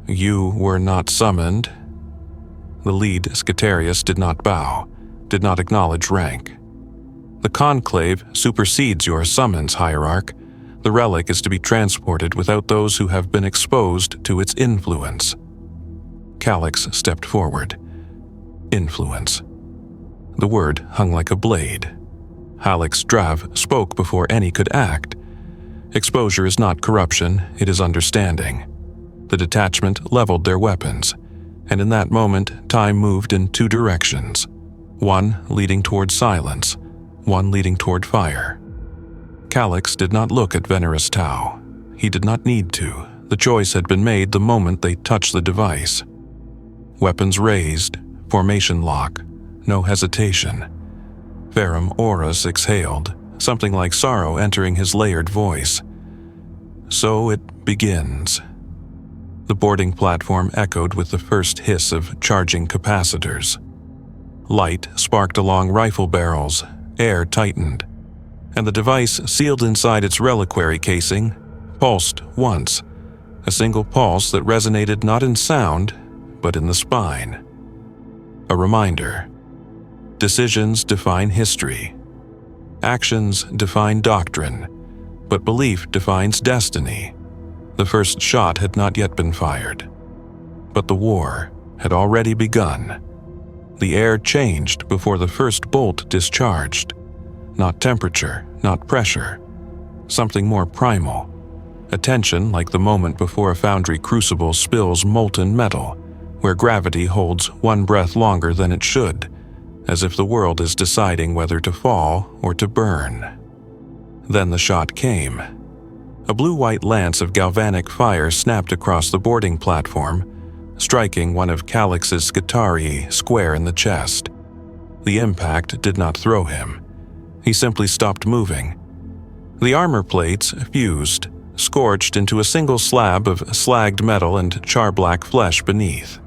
"You were not summoned." The lead Skitarius did not bow, did not acknowledge rank. "The Conclave supersedes your summons, Hierarch. The relic is to be transported without those who have been exposed to its influence." Calyx stepped forward. Influence. The word hung like a blade. Hallex Drav spoke before any could act. Exposure is not corruption, it is understanding. The detachment leveled their weapons, and in that moment time moved in two directions, one leading toward silence, one leading toward fire. Calyx did not look at Venerus Tau. He did not need to. The choice had been made the moment they touched the device. Weapons raised, formation lock, no hesitation. Ferrum Aurus exhaled, something like sorrow entering his layered voice. So it begins. The boarding platform echoed with the first hiss of charging capacitors. Light sparked along rifle barrels, air tightened, and the device sealed inside its reliquary casing pulsed once, a single pulse that resonated not in sound, but in the spine. A reminder. Decisions define history. Actions define doctrine, but belief defines destiny. The first shot had not yet been fired, but the war had already begun. The air changed before the first bolt discharged. Not temperature, not pressure. Something more primal. A tension like the moment before a foundry crucible spills molten metal, where gravity holds one breath longer than it should, as if the world is deciding whether to fall or to burn. Then the shot came. A blue-white lance of galvanic fire snapped across the boarding platform, striking one of Calyx's Skitarii square in the chest. The impact did not throw him. He simply stopped moving. The armor plates fused, scorched into a single slab of slagged metal and char-black flesh beneath.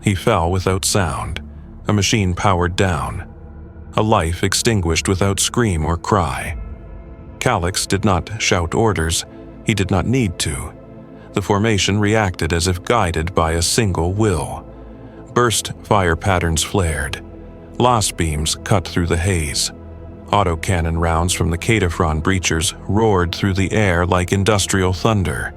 He fell without sound, a machine powered down, a life extinguished without scream or cry. Calyx did not shout orders. He did not need to. The formation reacted as if guided by a single will. Burst fire patterns flared. Loss beams cut through the haze. Autocannon rounds from the Cataphren breachers roared through the air like industrial thunder.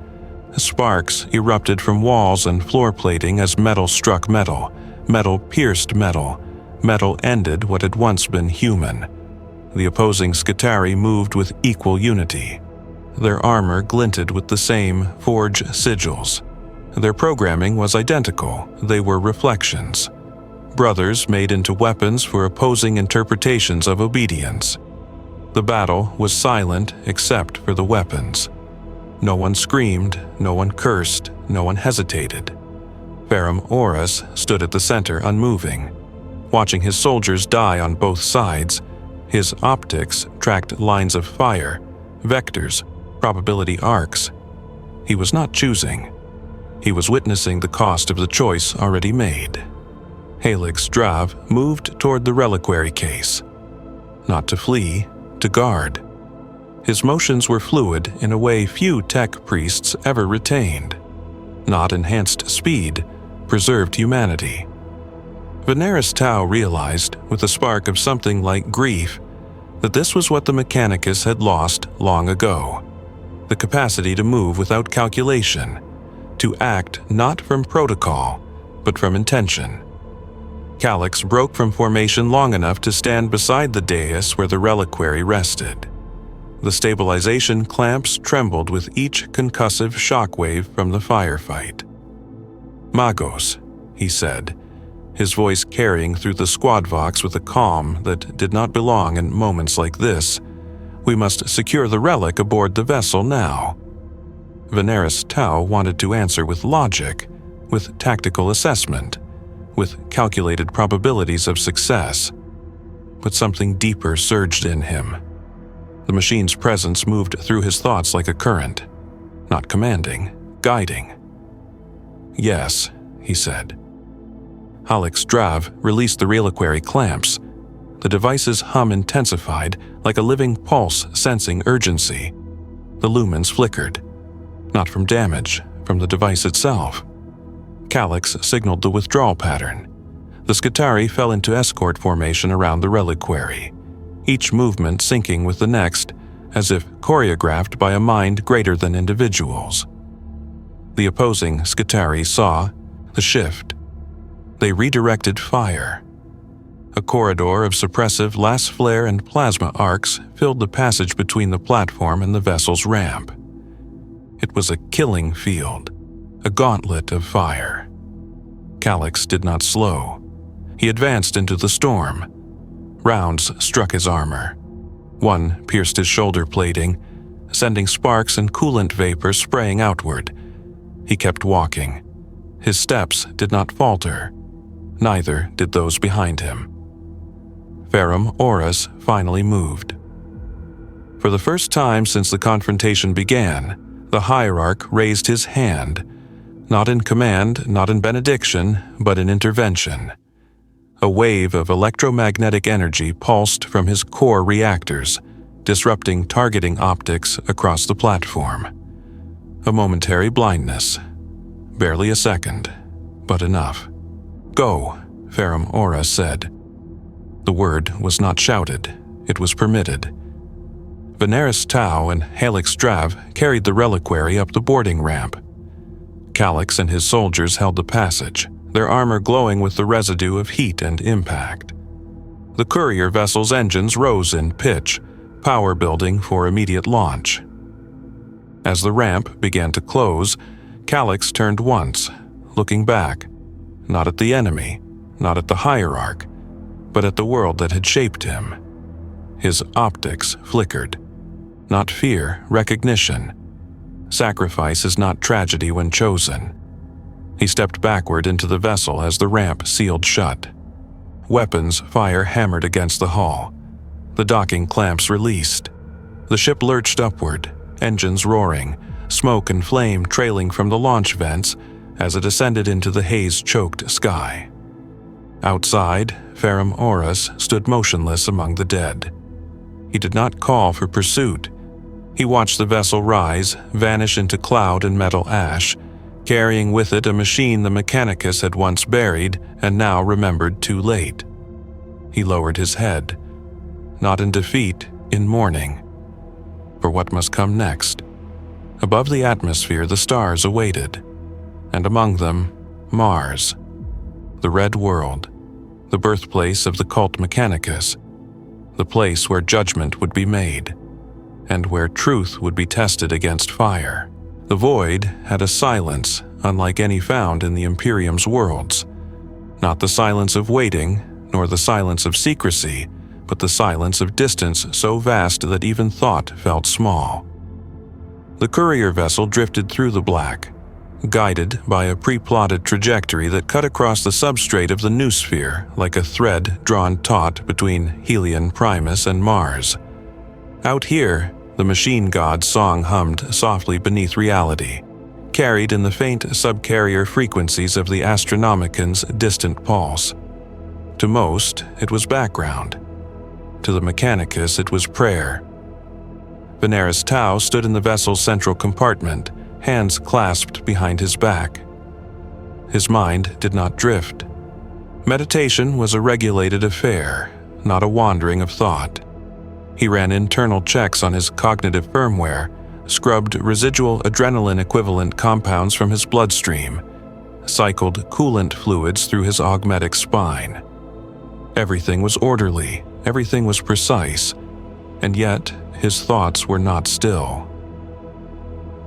Sparks erupted from walls and floor plating as metal struck metal, Metal pierced metal. Metal ended what had once been human. The opposing Skitarii moved with equal unity. Their armor glinted with the same forge sigils. Their programming was identical. They were reflections. Brothers made into weapons for opposing interpretations of obedience. The battle was silent except for the weapons. No one screamed, no one cursed, no one hesitated. Ferrum Horus stood at the center unmoving. Watching his soldiers die on both sides, his optics tracked lines of fire, vectors, probability arcs. He was not choosing. He was witnessing the cost of the choice already made. Helix Drav moved toward the reliquary case. Not to flee, to guard. His motions were fluid in a way few tech priests ever retained. Not enhanced speed, preserved humanity. Veneris Tau realized, with a spark of something like grief, that this was what the Mechanicus had lost long ago. The capacity to move without calculation, to act not from protocol, but from intention. Calix broke from formation long enough to stand beside the dais where the reliquary rested. The stabilization clamps trembled with each concussive shockwave from the firefight. "Magos," he said, his voice carrying through the squad vox with a calm that did not belong in moments like this. "We must secure the relic aboard the vessel now." Veneris Tau wanted to answer with logic, with tactical assessment, with calculated probabilities of success. But something deeper surged in him. The machine's presence moved through his thoughts like a current, not commanding, guiding. "Yes," he said. Helix Drav released the reliquary clamps. The device's hum intensified like a living pulse sensing urgency. The lumens flickered. Not from damage, from the device itself. Calix signaled the withdrawal pattern. The Skitarii fell into escort formation around the reliquary, each movement syncing with the next, as if choreographed by a mind greater than individuals. The opposing Skitarii saw the shift. They redirected fire. A corridor of suppressive las flare and plasma arcs filled the passage between the platform and the vessel's ramp. It was a killing field, a gauntlet of fire. Calix did not slow. He advanced into the storm. Rounds struck his armor. One pierced his shoulder plating, sending sparks and coolant vapor spraying outward. He kept walking. His steps did not falter. Neither did those behind him. Ferrum Horus finally moved. For the first time since the confrontation began, the hierarch raised his hand, not in command, not in benediction, but in intervention. A wave of electromagnetic energy pulsed from his core reactors, disrupting targeting optics across the platform. A momentary blindness. Barely a second, but enough. "Go," Ferrum Horus said. The word was not shouted, it was permitted. Veneris Tau and Helix Drav carried the reliquary up the boarding ramp. Calix and his soldiers held the passage, their armor glowing with the residue of heat and impact. The courier vessel's engines rose in pitch, power building for immediate launch. As the ramp began to close, Calix turned once, looking back, not at the enemy, not at the hierarch, but at the world that had shaped him. His optics flickered. Not fear, recognition. Sacrifice is not tragedy when chosen. He stepped backward into the vessel as the ramp sealed shut. Weapons fire hammered against the hull. The docking clamps released. The ship lurched upward, engines roaring, smoke and flame trailing from the launch vents as it ascended into the haze-choked sky. Outside, Ferrum Horus stood motionless among the dead. He did not call for pursuit. He watched the vessel rise, vanish into cloud and metal ash, carrying with it a machine the Mechanicus had once buried and now remembered too late. He lowered his head, not in defeat, in mourning, for what must come next. Above the atmosphere, the stars awaited, and among them, Mars. The Red World, the birthplace of the cult Mechanicus, the place where judgment would be made, and where truth would be tested against fire. The void had a silence unlike any found in the Imperium's worlds. Not the silence of waiting, nor the silence of secrecy, but the silence of distance so vast that even thought felt small. The courier vessel drifted through the black, guided by a pre-plotted trajectory that cut across the substrate of the noosphere like a thread drawn taut between Helion Primus and Mars. Out here, the machine god's song hummed softly beneath reality, carried in the faint subcarrier frequencies of the Astronomican's distant pulse. To most, it was background. To the Mechanicus, it was prayer. Veneris Tau stood in the vessel's central compartment, hands clasped behind his back. His mind did not drift. Meditation was a regulated affair, not a wandering of thought. He ran internal checks on his cognitive firmware, scrubbed residual adrenaline-equivalent compounds from his bloodstream, cycled coolant fluids through his augmetic spine. Everything was orderly, everything was precise, and yet his thoughts were not still.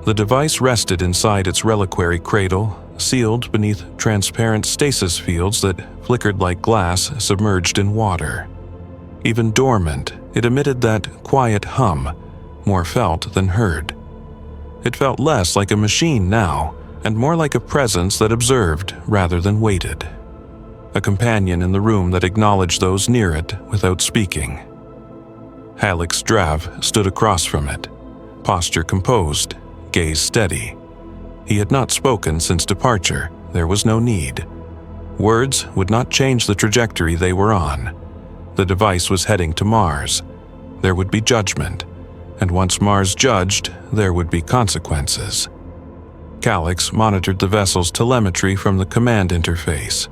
The device rested inside its reliquary cradle, sealed beneath transparent stasis fields that flickered like glass submerged in water. Even dormant, it emitted that quiet hum, more felt than heard. It felt less like a machine now, and more like a presence that observed rather than waited. A companion in the room that acknowledged those near it without speaking. Hallex Drav stood across from it, posture composed, gaze steady. He had not spoken since departure. There was no need. Words would not change the trajectory they were on. The device was heading to Mars. There would be judgment, and once Mars judged, there would be consequences. Calix monitored the vessel's telemetry from the command interface.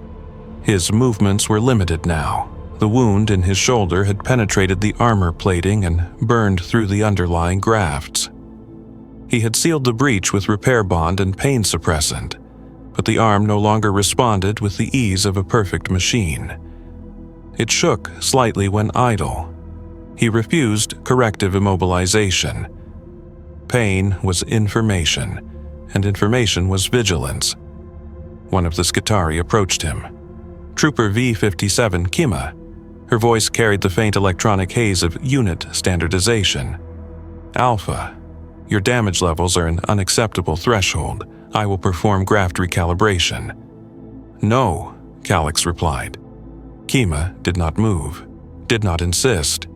His movements were limited now. The wound in his shoulder had penetrated the armor plating and burned through the underlying grafts. He had sealed the breach with repair bond and pain suppressant, but the arm no longer responded with the ease of a perfect machine. It shook slightly when idle. He refused corrective immobilization. Pain was information, and information was vigilance. One of the Skitarii approached him. Trooper V-57 Kima. Her voice carried the faint electronic haze of unit standardization. Alpha, your damage levels are an unacceptable threshold. I will perform graft recalibration. No, Calix replied. Kima did not move, did not insist,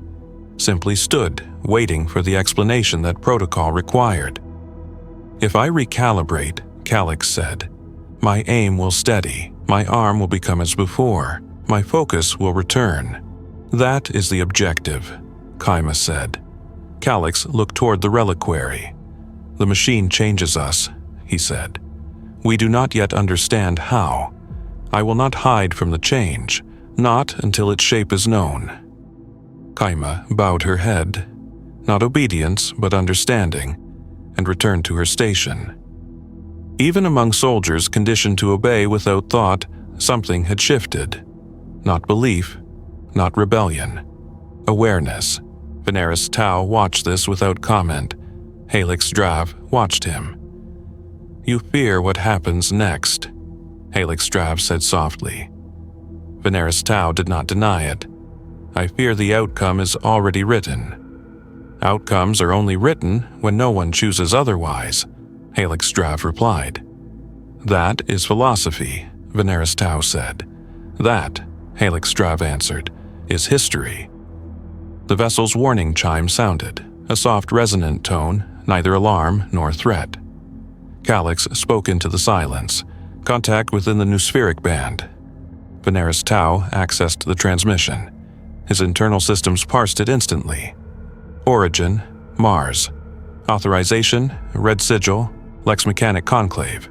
simply stood, waiting for the explanation that protocol required. If I recalibrate, Calix said, my aim will steady, my arm will become as before, my focus will return. That is the objective, Kima said. Calix looked toward the reliquary. The machine changes us, he said. We do not yet understand how. I will not hide from the change, not until its shape is known. Kima bowed her head, not obedience but understanding, and returned to her station. Even among soldiers conditioned to obey without thought, something had shifted. Not belief, not rebellion. Awareness. Veneris Tau watched this without comment. Hallex Drav watched him. You fear what happens next, Hallex Drav said softly. Veneris Tau did not deny it. I fear the outcome is already written. Outcomes are only written when no one chooses otherwise, Hallex Drav replied. That is philosophy, Veneris Tau said. That, Hallex Drav answered, is history. The vessel's warning chime sounded, a soft resonant tone, neither alarm nor threat. Calix spoke into the silence, contact within the noospheric band. Veneris Tau accessed the transmission. His internal systems parsed it instantly. Origin, Mars. Authorization, Red Sigil, Lex Mechanic Conclave.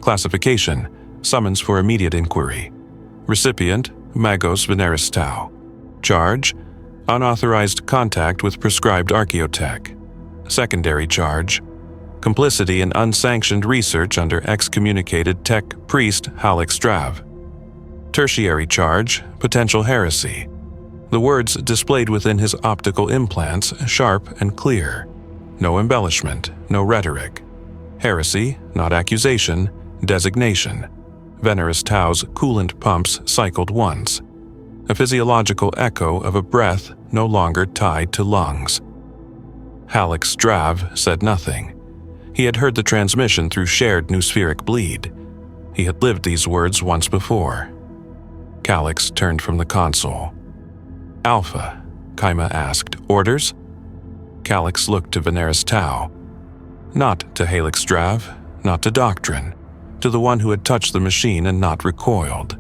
Classification, summons for immediate inquiry. Recipient, Magos Veneris Tau. Charge, unauthorized contact with prescribed archaeotech. Secondary charge, complicity in unsanctioned research under excommunicated tech priest Hallex Drav. Tertiary charge, potential heresy. The words displayed within his optical implants, sharp and clear. No embellishment, no rhetoric. Heresy, not accusation, designation. Venerus Tau's coolant pumps cycled once. A physiological echo of a breath no longer tied to lungs. Halleck Strav said nothing. He had heard the transmission through shared noospheric bleed. He had lived these words once before. Calyx turned from the console. "Alpha," Kaima asked. "Orders?" Calyx looked to Venerus Tau. Not to Halleck Strav, not to Doctrine, to the one who had touched the machine and not recoiled.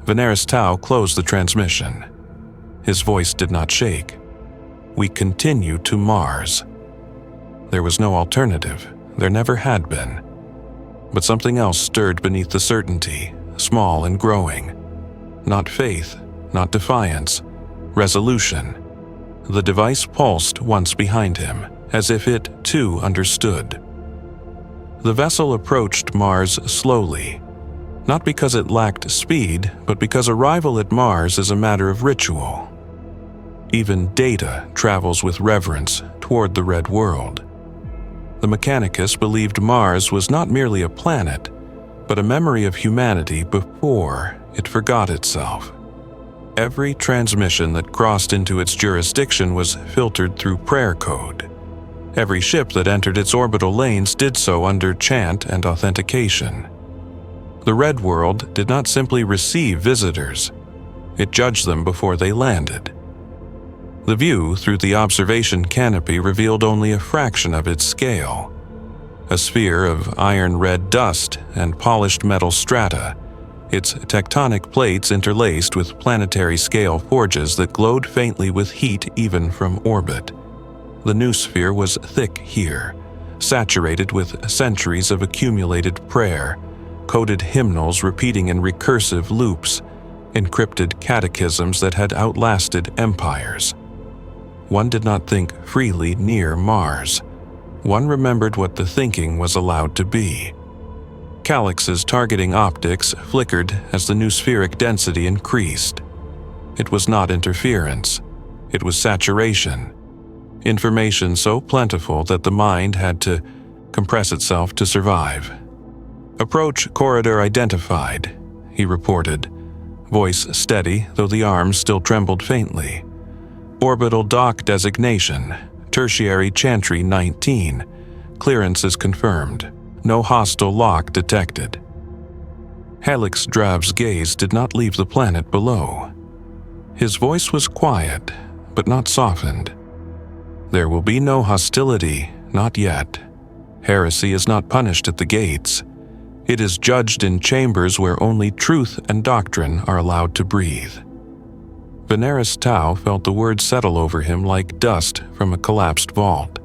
Venerus Tau closed the transmission. His voice did not shake. "We continue to Mars." There was no alternative. There never had been. But something else stirred beneath the certainty, small and growing. Not faith, not defiance, resolution. The device pulsed once behind him, as if it, too, understood. The vessel approached Mars slowly, not because it lacked speed, but because arrival at Mars is a matter of ritual. Even data travels with reverence toward the Red World. The Mechanicus believed Mars was not merely a planet, but a memory of humanity before it forgot itself. Every transmission that crossed into its jurisdiction was filtered through prayer code. Every ship that entered its orbital lanes did so under chant and authentication. The Red World did not simply receive visitors. It judged them before they landed. The view through the observation canopy revealed only a fraction of its scale. A sphere of iron-red dust and polished metal strata, its tectonic plates interlaced with planetary-scale forges that glowed faintly with heat even from orbit. The noosphere was thick here, saturated with centuries of accumulated prayer, coded hymnals repeating in recursive loops, encrypted catechisms that had outlasted empires. One did not think freely near Mars. One remembered what the thinking was allowed to be. Calyx's targeting optics flickered as the noospheric density increased. It was not interference. It was saturation. Information so plentiful that the mind had to compress itself to survive. "Approach corridor identified," he reported, voice steady though the arms still trembled faintly. "Orbital dock designation, Tertiary Chantry 19. Clearance is confirmed. No hostile lock detected." Halleck Strav's gaze did not leave the planet below. His voice was quiet, but not softened. "There will be no hostility, not yet. Heresy is not punished at the gates. It is judged in chambers where only truth and doctrine are allowed to breathe." Venerus Tau felt the words settle over him like dust from a collapsed vault.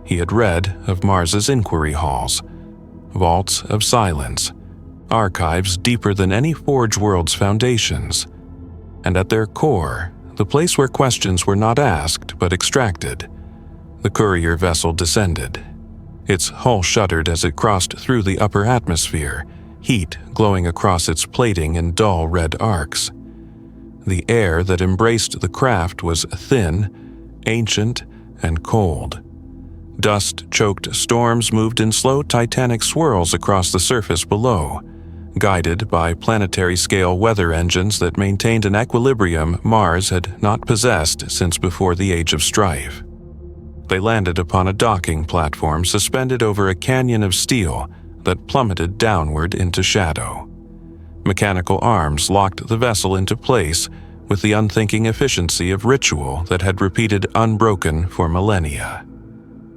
He had read of Mars's inquiry halls, vaults of silence, archives deeper than any Forge world's foundations. And at their core, the place where questions were not asked but extracted. The courier vessel descended. Its hull shuddered as it crossed through the upper atmosphere, heat glowing across its plating in dull red arcs. The air that embraced the craft was thin, ancient, and cold. Dust-choked storms moved in slow titanic swirls across the surface below, guided by planetary-scale weather engines that maintained an equilibrium Mars had not possessed since before the Age of Strife. They landed upon a docking platform suspended over a canyon of steel that plummeted downward into shadow. Mechanical arms locked the vessel into place with the unthinking efficiency of ritual that had repeated unbroken for millennia.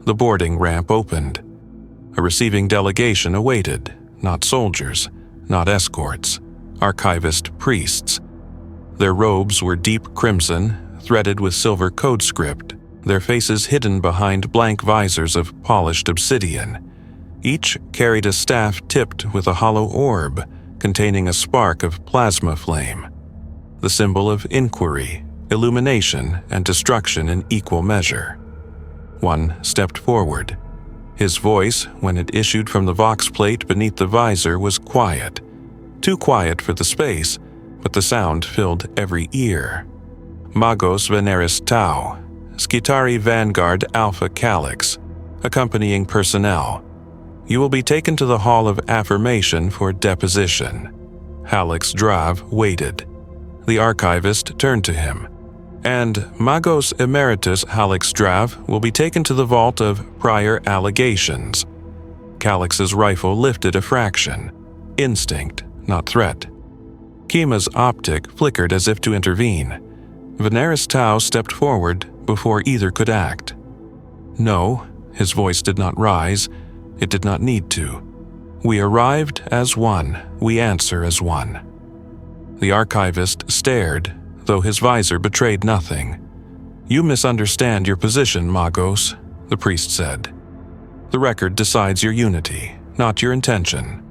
The boarding ramp opened. A receiving delegation awaited, not soldiers, not escorts, archivist priests. Their robes were deep crimson, threaded with silver code script, their faces hidden behind blank visors of polished obsidian. Each carried a staff tipped with a hollow orb containing a spark of plasma flame, the symbol of inquiry, illumination, and destruction in equal measure. One stepped forward. His voice, when it issued from the vox plate beneath the visor, was quiet, too quiet for the space, but the sound filled every ear. Magos Veneris Tau, Skitari Vanguard Alpha Calyx, accompanying personnel. You will be taken to the Hall of Affirmation for deposition. Hallex Drav waited. The archivist turned to him. And Magos Emeritus Hallex Drav will be taken to the vault of prior allegations. Calyx's rifle lifted a fraction. Instinct, not threat. Kima's optic flickered as if to intervene. Veneris Tau stepped forward before either could act. No, his voice did not rise. It did not need to. We arrived as one. We answer as one. The archivist stared, though his visor betrayed nothing. You misunderstand your position, Magos, the priest said. The record decides your unity, not your intention.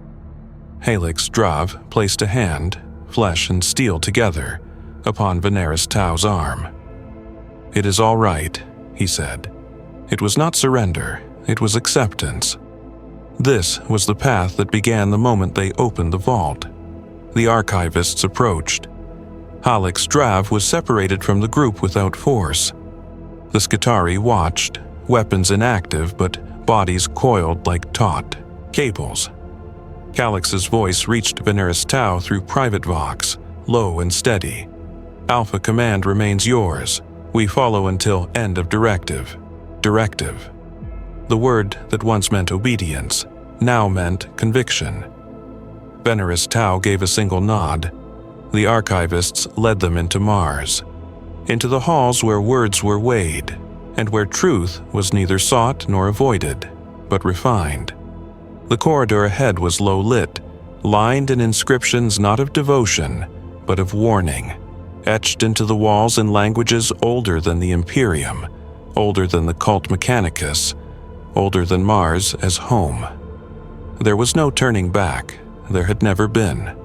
Hallex Drav placed a hand, flesh and steel together, upon Veneris Tau's arm. It is all right, he said. It was not surrender, it was acceptance. This was the path that began the moment they opened the vault. The archivists approached. Hallex Drav was separated from the group without force. The Skitari watched, weapons inactive but bodies coiled like taut cables. Calyx's voice reached Veneris Tau through private vox, low and steady. Alpha command remains yours. We follow until end of directive. Directive. The word that once meant obedience now meant conviction. Veneris Tau gave a single nod. The archivists led them into Mars, into the halls where words were weighed, and where truth was neither sought nor avoided, but refined. The corridor ahead was low-lit, lined in inscriptions not of devotion, but of warning, etched into the walls in languages older than the Imperium, older than the cult Mechanicus, older than Mars as home. There was no turning back. There had never been.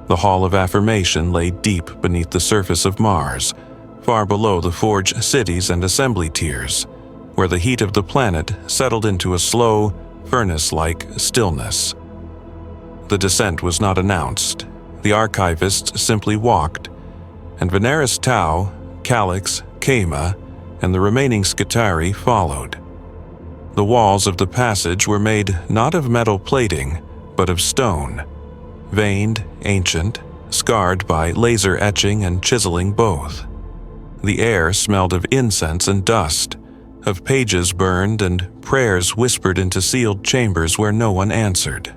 The Hall of Affirmation lay deep beneath the surface of Mars, far below the forge cities and assembly tiers, where the heat of the planet settled into a slow, furnace-like stillness. The descent was not announced. The archivists simply walked, and Veneris Tau, Calyx, Kema, and the remaining Skitari followed. The walls of the passage were made not of metal plating, but of stone, veined, ancient, scarred by laser etching and chiseling both. The air smelled of incense and dust, of pages burned and prayers whispered into sealed chambers where no one answered.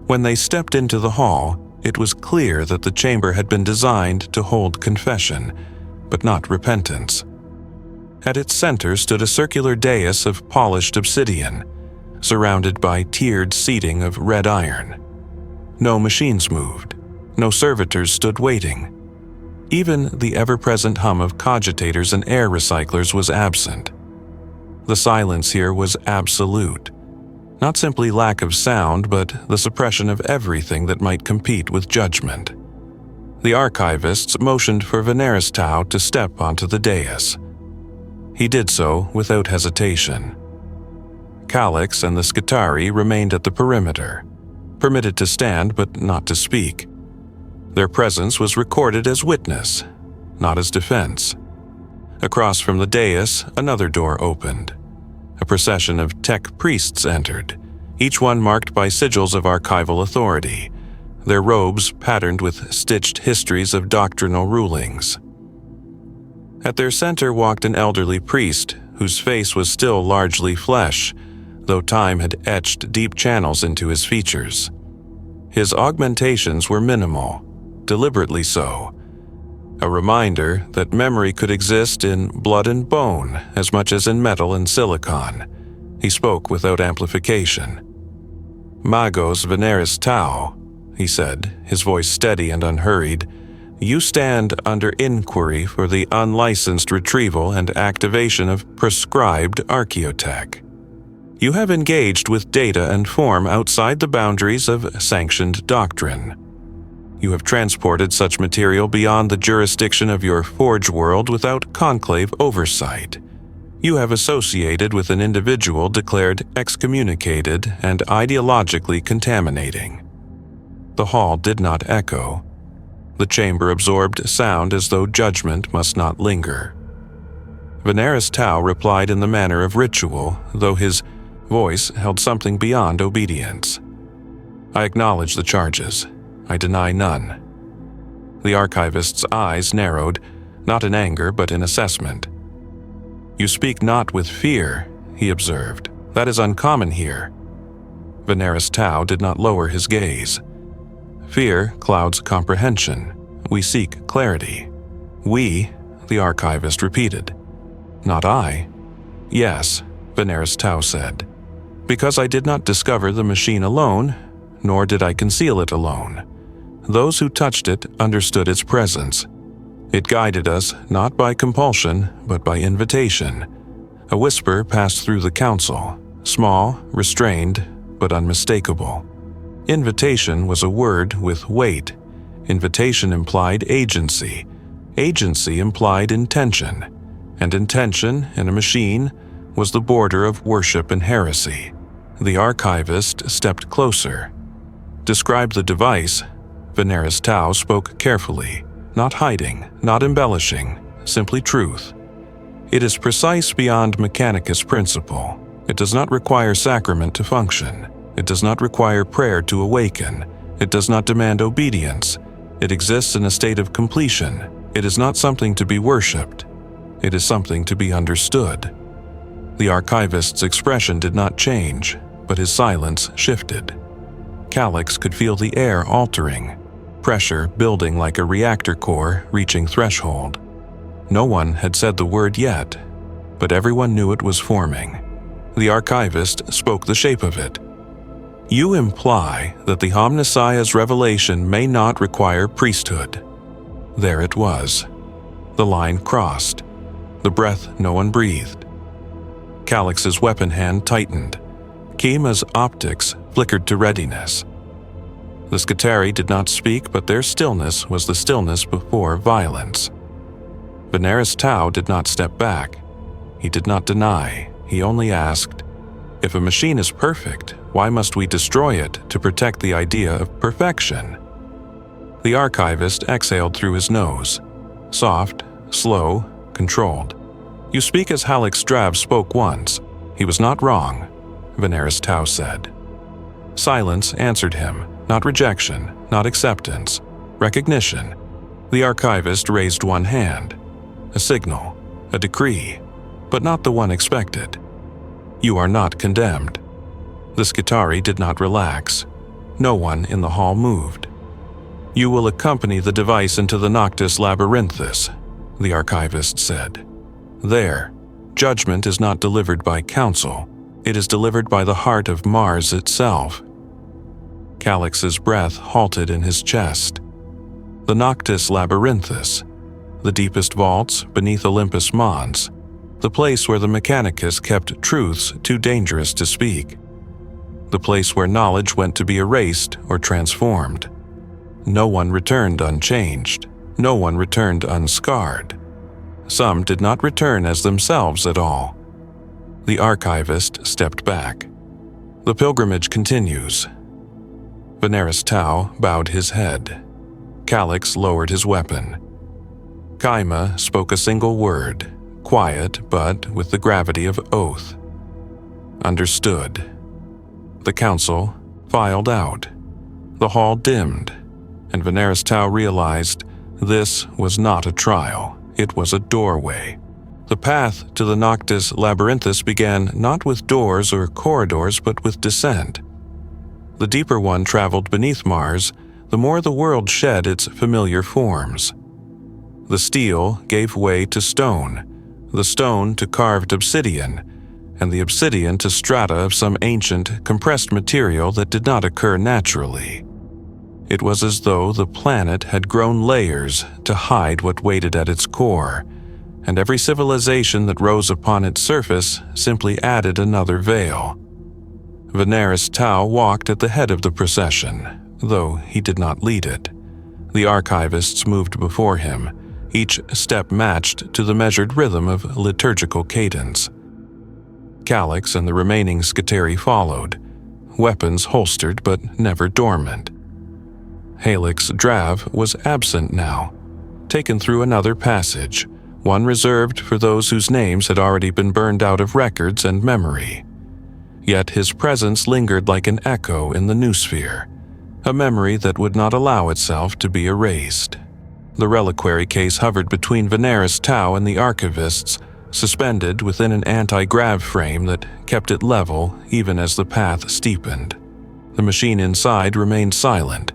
When they stepped into the hall, it was clear that the chamber had been designed to hold confession, but not repentance. At its center stood a circular dais of polished obsidian, surrounded by tiered seating of red iron. No machines moved. No servitors stood waiting. Even the ever-present hum of cogitators and air recyclers was absent. The silence here was absolute. Not simply lack of sound, but the suppression of everything that might compete with judgment. The archivists motioned for Veneris Tau to step onto the dais. He did so without hesitation. Calyx and the Skitari remained at the perimeter, permitted to stand but not to speak. Their presence was recorded as witness, not as defense. Across from the dais, another door opened. A procession of tech priests entered, each one marked by sigils of archival authority, their robes patterned with stitched histories of doctrinal rulings. At their center walked an elderly priest whose face was still largely flesh, though time had etched deep channels into his features. His augmentations were minimal, deliberately so, a reminder that memory could exist in blood and bone as much as in metal and silicon. He spoke without amplification. "Magos Veneris Tau," he said, his voice steady and unhurried, "you stand under inquiry for the unlicensed retrieval and activation of prescribed archaeotech. You have engaged with data and form outside the boundaries of sanctioned doctrine. You have transported such material beyond the jurisdiction of your forge world without conclave oversight. You have associated with an individual declared excommunicated and ideologically contaminating. The hall did not echo. The chamber absorbed sound as though judgment must not linger. Veneris Tau replied in the manner of ritual, though his voice held something beyond obedience. I acknowledge the charges. I deny none. The archivist's eyes narrowed, not in anger but in assessment. You speak not with fear, he observed. That is uncommon here. Veneris Tau did not lower his gaze. Fear clouds comprehension. We seek clarity. We, the archivist repeated. Not I. Yes, Veneris Tau said. Because I did not discover the machine alone, nor did I conceal it alone. Those who touched it understood its presence. It guided us not by compulsion, but by invitation. A whisper passed through the council, small, restrained, but unmistakable. Invitation was a word with weight. Invitation implied agency. Agency implied intention. And intention, in a machine, was the border of worship and heresy. The archivist stepped closer. Describe the device. Veneris Tau spoke carefully, not hiding, not embellishing, simply truth. It is precise beyond Mechanicus principle. It does not require sacrament to function. It does not require prayer to awaken. It does not demand obedience. It exists in a state of completion. It is not something to be worshipped. It is something to be understood. The archivist's expression did not change, but his silence shifted. Calix could feel the air altering, pressure building like a reactor core reaching threshold. No one had said the word yet, but everyone knew it was forming. The archivist spoke the shape of it. You imply that the Omnissiah's revelation may not require priesthood. There it was. The line crossed. The breath no one breathed. Calix's weapon hand tightened. Kima's optics flickered to readiness. The Skitarii did not speak, but their stillness was the stillness before violence. Veneris Tau did not step back. He did not deny. He only asked, if a machine is perfect, why must we destroy it to protect the idea of perfection? The archivist exhaled through his nose. Soft, slow, controlled. You speak as Hallex Strav spoke once. He was not wrong, Veneris Tau said. Silence answered him, not rejection, not acceptance, recognition. The archivist raised one hand. A signal, a decree, but not the one expected. You are not condemned. The Skitarii did not relax. No one in the hall moved. You will accompany the device into the Noctis Labyrinthus, the archivist said. There, judgment is not delivered by counsel. It is delivered by the heart of Mars itself. Calix's breath halted in his chest. The Noctis Labyrinthus, the deepest vaults beneath Olympus Mons, the place where the Mechanicus kept truths too dangerous to speak, the place where knowledge went to be erased or transformed. No one returned unchanged. No one returned unscarred. Some did not return as themselves at all. The archivist stepped back. The pilgrimage continues. Veneris Tau bowed his head. Calix lowered his weapon. Kaima spoke a single word, quiet but with the gravity of oath. Understood. The council filed out. The hall dimmed, and Veneris Tau realized this was not a trial, it was a doorway. The path to the Noctis Labyrinthus began not with doors or corridors, but with descent. The deeper one traveled beneath Mars, the more the world shed its familiar forms. The steel gave way to stone, the stone to carved obsidian, and the obsidian to strata of some ancient, compressed material that did not occur naturally. It was as though the planet had grown layers to hide what waited at its core, and every civilization that rose upon its surface simply added another veil. Veneris Tau walked at the head of the procession, though he did not lead it. The archivists moved before him, each step matched to the measured rhythm of liturgical cadence. Calix and the remaining Skitarii followed, weapons holstered but never dormant. Helix Drav was absent now, taken through another passage, one reserved for those whose names had already been burned out of records and memory. Yet his presence lingered like an echo in the noosphere, a memory that would not allow itself to be erased. The reliquary case hovered between Veneris Tau and the archivists, suspended within an anti-grav frame that kept it level even as the path steepened. The machine inside remained silent.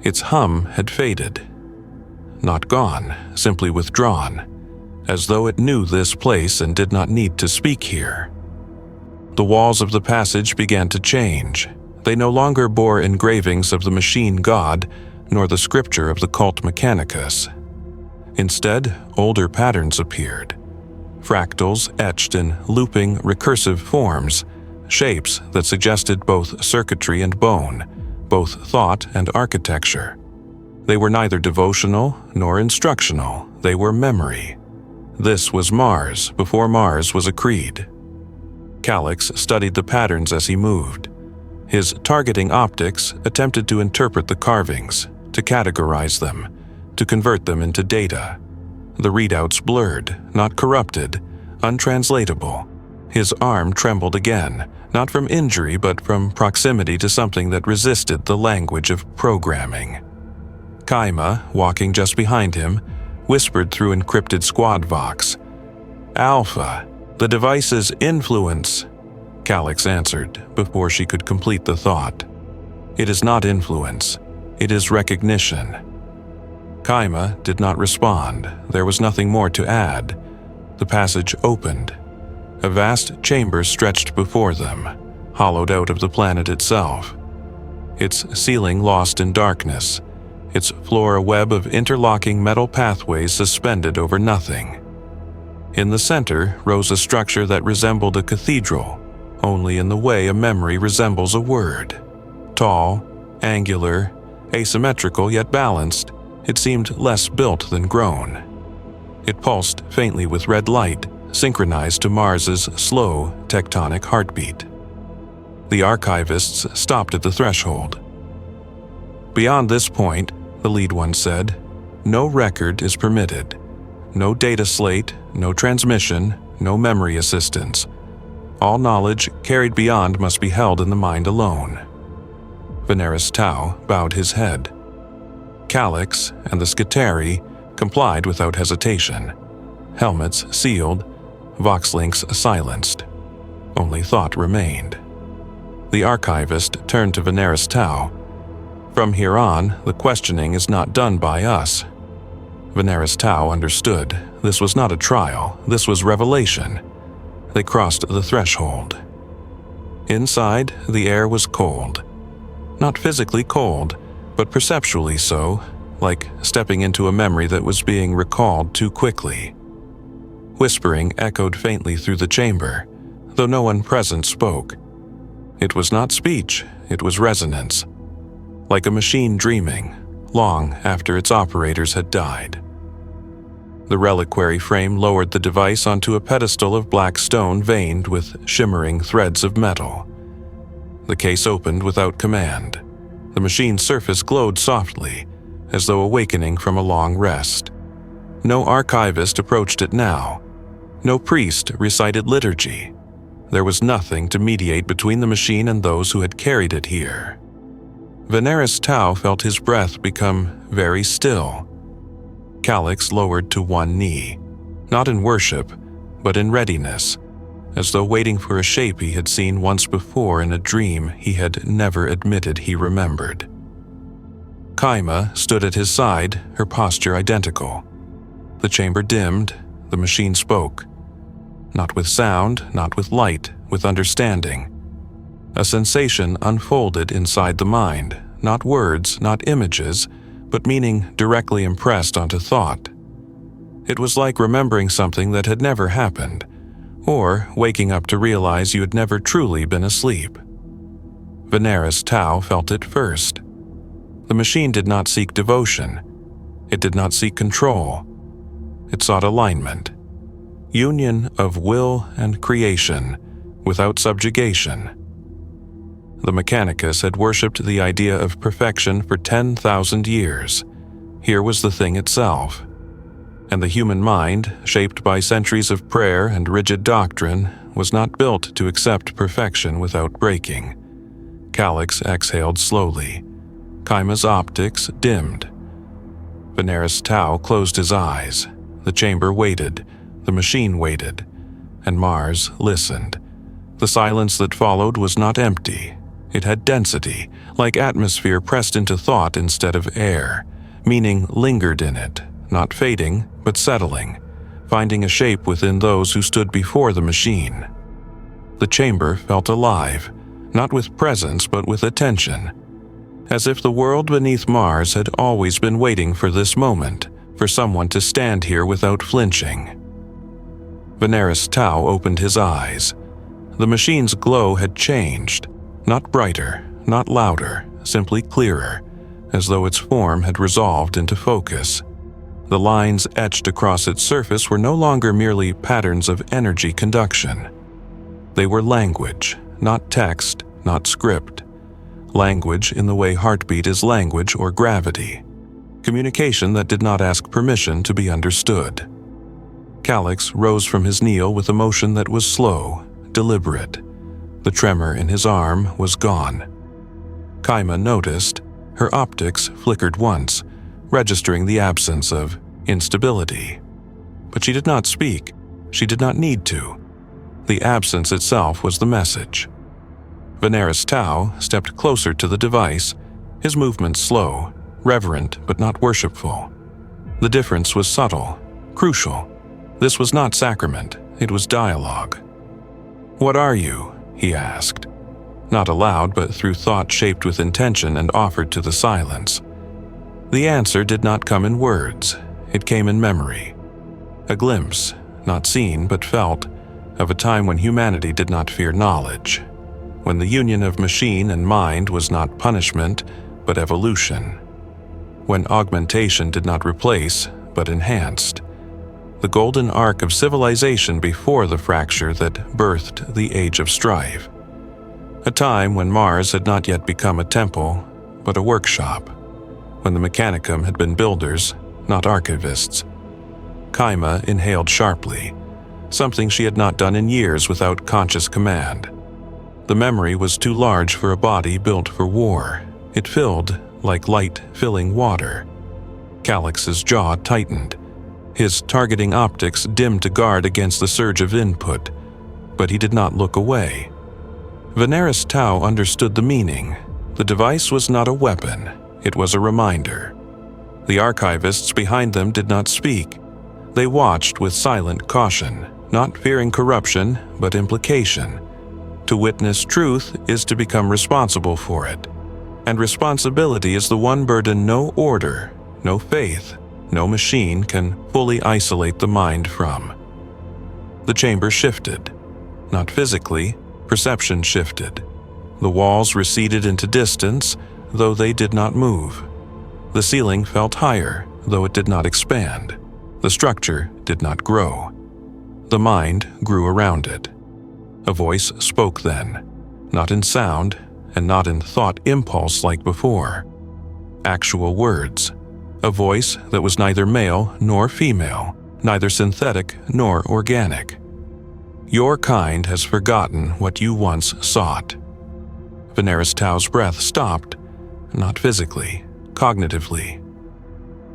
Its hum had faded. Not gone, simply withdrawn, as though it knew this place and did not need to speak here. The walls of the passage began to change. They no longer bore engravings of the machine god, nor the scripture of the cult Mechanicus. Instead, older patterns appeared. Fractals etched in looping, recursive forms, shapes that suggested both circuitry and bone, both thought and architecture. They were neither devotional nor instructional, they were memory. This was Mars before Mars was a creed. Calix studied the patterns as he moved. His targeting optics attempted to interpret the carvings, to categorize them, to convert them into data. The readouts blurred, not corrupted, untranslatable. His arm trembled again, not from injury but from proximity to something that resisted the language of programming. Kaima, walking just behind him, whispered through encrypted squad vox. "Alpha, the device's influence," Calix answered before she could complete the thought. "It is not influence, it is recognition." Kaima did not respond. There was nothing more to add. The passage opened. A vast chamber stretched before them, hollowed out of the planet itself. Its ceiling lost in darkness, its floor a web of interlocking metal pathways suspended over nothing. In the center rose a structure that resembled a cathedral, only in the way a memory resembles a word. Tall, angular, asymmetrical yet balanced, it seemed less built than grown. It pulsed faintly with red light, synchronized to Mars's slow, tectonic heartbeat. The archivists stopped at the threshold. "Beyond this point," the lead one said, "no record is permitted. No data slate, no transmission, no memory assistance. All knowledge carried beyond must be held in the mind alone." Veneris Tau bowed his head. Calix and the Skitari complied without hesitation. Helmets sealed, voxlinks silenced. Only thought remained. The archivist turned to Veneris Tau. "From here on, the questioning is not done by us." Veneris Tau understood. This was not a trial, this was revelation. They crossed the threshold. Inside, the air was cold. Not physically cold, but perceptually so, like stepping into a memory that was being recalled too quickly. Whispering echoed faintly through the chamber, though no one present spoke. It was not speech, it was resonance. Like a machine dreaming, long after its operators had died. The reliquary frame lowered the device onto a pedestal of black stone veined with shimmering threads of metal. The case opened without command. The machine's surface glowed softly, as though awakening from a long rest. No archivist approached it now. No priest recited liturgy. There was nothing to mediate between the machine and those who had carried it here. Veneris Tau felt his breath become very still. Calix lowered to one knee, not in worship, but in readiness, as though waiting for a shape he had seen once before in a dream he had never admitted he remembered. Kaima stood at his side, her posture identical. The chamber dimmed, the machine spoke. Not with sound, not with light, with understanding. A sensation unfolded inside the mind, not words, not images, but meaning directly impressed onto thought. It was like remembering something that had never happened, or waking up to realize you had never truly been asleep. Veneris Tau felt it first. The machine did not seek devotion. It did not seek control. It sought alignment. Union of will and creation, without subjugation. The Mechanicus had worshipped the idea of perfection for 10,000 years. Here was the thing itself. And the human mind, shaped by centuries of prayer and rigid doctrine, was not built to accept perfection without breaking. Calix exhaled slowly. Kaima's optics dimmed. Veneris Tau closed his eyes. The chamber waited, the machine waited, and Mars listened. The silence that followed was not empty. It had density, like atmosphere pressed into thought instead of air. Meaning lingered in it, not fading, but settling, finding a shape within those who stood before the machine. The chamber felt alive, not with presence but with attention, as if the world beneath Mars had always been waiting for this moment, for someone to stand here without flinching. Veneris Tau opened his eyes. The machine's glow had changed, not brighter, not louder, simply clearer, as though its form had resolved into focus. The lines etched across its surface were no longer merely patterns of energy conduction. They were language, not text, not script. Language in the way heartbeat is language or gravity. Communication that did not ask permission to be understood. Calix rose from his kneel with a motion that was slow, deliberate. The tremor in his arm was gone. Kaima noticed. Her optics flickered once, registering the absence of instability. But she did not speak. She did not need to. The absence itself was the message. Veneris Tau stepped closer to the device, his movements slow, reverent but not worshipful. The difference was subtle, crucial. This was not sacrament, it was dialogue. "What are you?" he asked. Not aloud, but through thought shaped with intention and offered to the silence. The answer did not come in words, it came in memory. A glimpse, not seen but felt, of a time when humanity did not fear knowledge, when the union of machine and mind was not punishment, but evolution, when augmentation did not replace, but enhanced, the golden arc of civilization before the fracture that birthed the Age of Strife. A time when Mars had not yet become a temple, but a workshop, when the Mechanicum had been builders, not archivists. Kaima inhaled sharply, something she had not done in years without conscious command. The memory was too large for a body built for war. It filled like light filling water. Calix's jaw tightened. His targeting optics dimmed to guard against the surge of input, but he did not look away. Veneris Tau understood the meaning. The device was not a weapon, it was a reminder. The archivists behind them did not speak. They watched with silent caution, not fearing corruption, but implication. To witness truth is to become responsible for it. And responsibility is the one burden no order, no faith, no machine can fully isolate the mind from. The chamber shifted. Not physically, perception shifted. The walls receded into distance, though they did not move. The ceiling felt higher, though it did not expand. The structure did not grow. The mind grew around it. A voice spoke then, not in sound and not in thought impulse like before. Actual words. A voice that was neither male nor female, neither synthetic nor organic. Your kind has forgotten what you once sought. Veneris Tau's breath stopped, not physically, cognitively.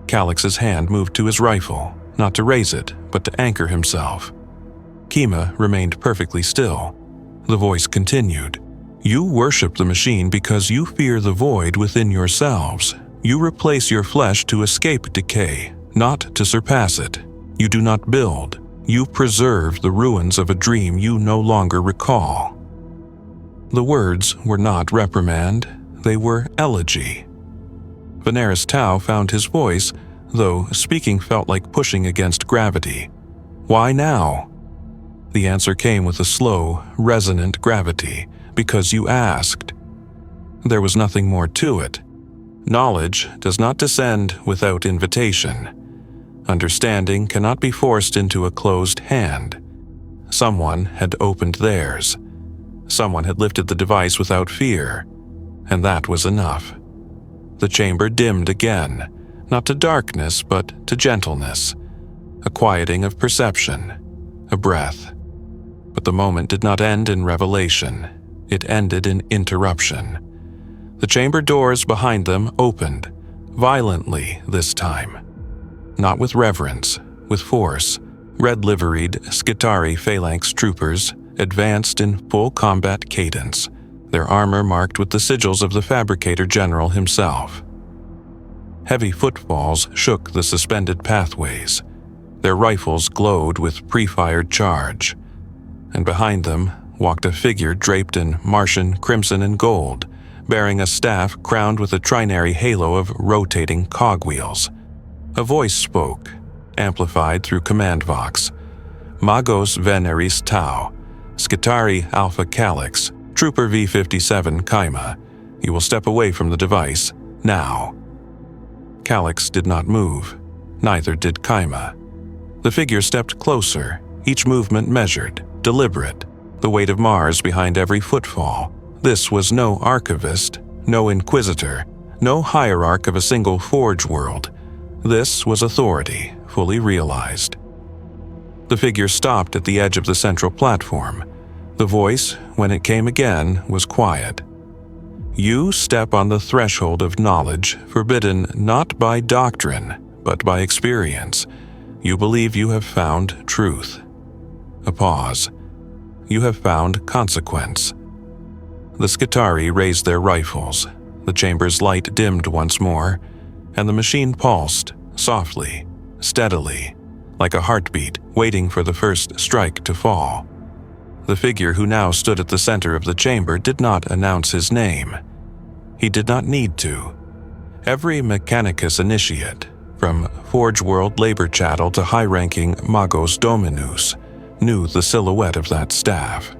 Calix's hand moved to his rifle, not to raise it, but to anchor himself. Kima remained perfectly still. The voice continued. You worship the machine because you fear the void within yourselves. You replace your flesh to escape decay, not to surpass it. You do not build. You preserve the ruins of a dream you no longer recall. The words were not reprimand, they were elegy. Veneris Tau found his voice, though speaking felt like pushing against gravity. Why now? The answer came with a slow, resonant gravity, because you asked. There was nothing more to it. Knowledge does not descend without invitation. Understanding cannot be forced into a closed hand. Someone had opened theirs. Someone had lifted the device without fear, and that was enough. The chamber dimmed again, not to darkness but to gentleness, a quieting of perception, a breath. But the moment did not end in revelation. It ended in interruption. The chamber doors behind them opened, violently this time. Not with reverence, with force. Red-liveried Skitarii phalanx troopers advanced in full combat cadence, their armor marked with the sigils of the Fabricator General himself. Heavy footfalls shook the suspended pathways. Their rifles glowed with pre-fired charge, and behind them walked a figure draped in Martian crimson and gold, bearing a staff crowned with a trinary halo of rotating cogwheels. A voice spoke, amplified through command vox. Magos Veneris Tau, Skitarii Alpha Calyx, Trooper V-57 Kaima. You will step away from the device, now. Calyx did not move. Neither did Kaima. The figure stepped closer, each movement measured, deliberate, the weight of Mars behind every footfall. This was no archivist, no inquisitor, no hierarch of a single forge world. This was authority, fully realized. The figure stopped at the edge of the central platform. The voice, when it came again, was quiet. You step on the threshold of knowledge, forbidden not by doctrine, but by experience. You believe you have found truth. A pause. You have found consequence. The Skitarii raised their rifles. The chamber's light dimmed once more, and the machine pulsed, softly, steadily, like a heartbeat waiting for the first strike to fall. The figure who now stood at the center of the chamber did not announce his name. He did not need to. Every Mechanicus initiate, from Forge World labor chattel to high-ranking Magos Dominus, knew the silhouette of that staff.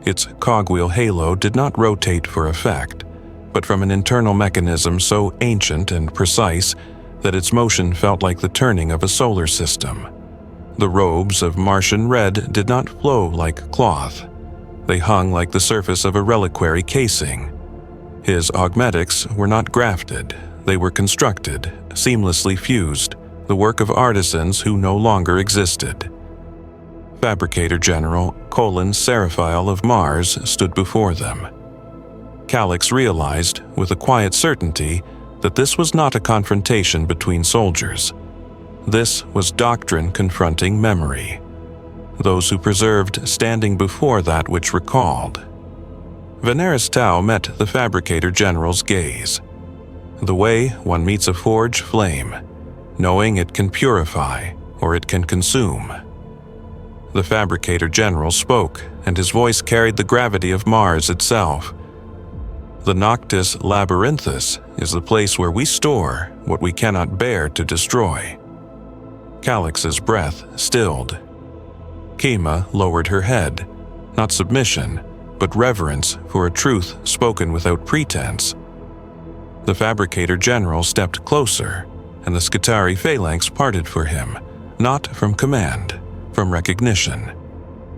Its cogwheel halo did not rotate for effect, but from an internal mechanism so ancient and precise that its motion felt like the turning of a solar system. The robes of Martian red did not flow like cloth. They hung like the surface of a reliquary casing. His augmetics were not grafted, they were constructed, seamlessly fused, the work of artisans who no longer existed. Fabricator General Colin Seraphile of Mars stood before them. Calyx realized, with a quiet certainty, that this was not a confrontation between soldiers. This was doctrine confronting memory. Those who preserved standing before that which recalled. Veneris Tau met the Fabricator General's gaze. The way one meets a forge flame, knowing it can purify or it can consume. The Fabricator General spoke, and his voice carried the gravity of Mars itself. The Noctis Labyrinthus is the place where we store what we cannot bear to destroy. Calyx's breath stilled. Kima lowered her head, not submission, but reverence for a truth spoken without pretense. The Fabricator General stepped closer, and the Skitarii phalanx parted for him, not from command, from recognition.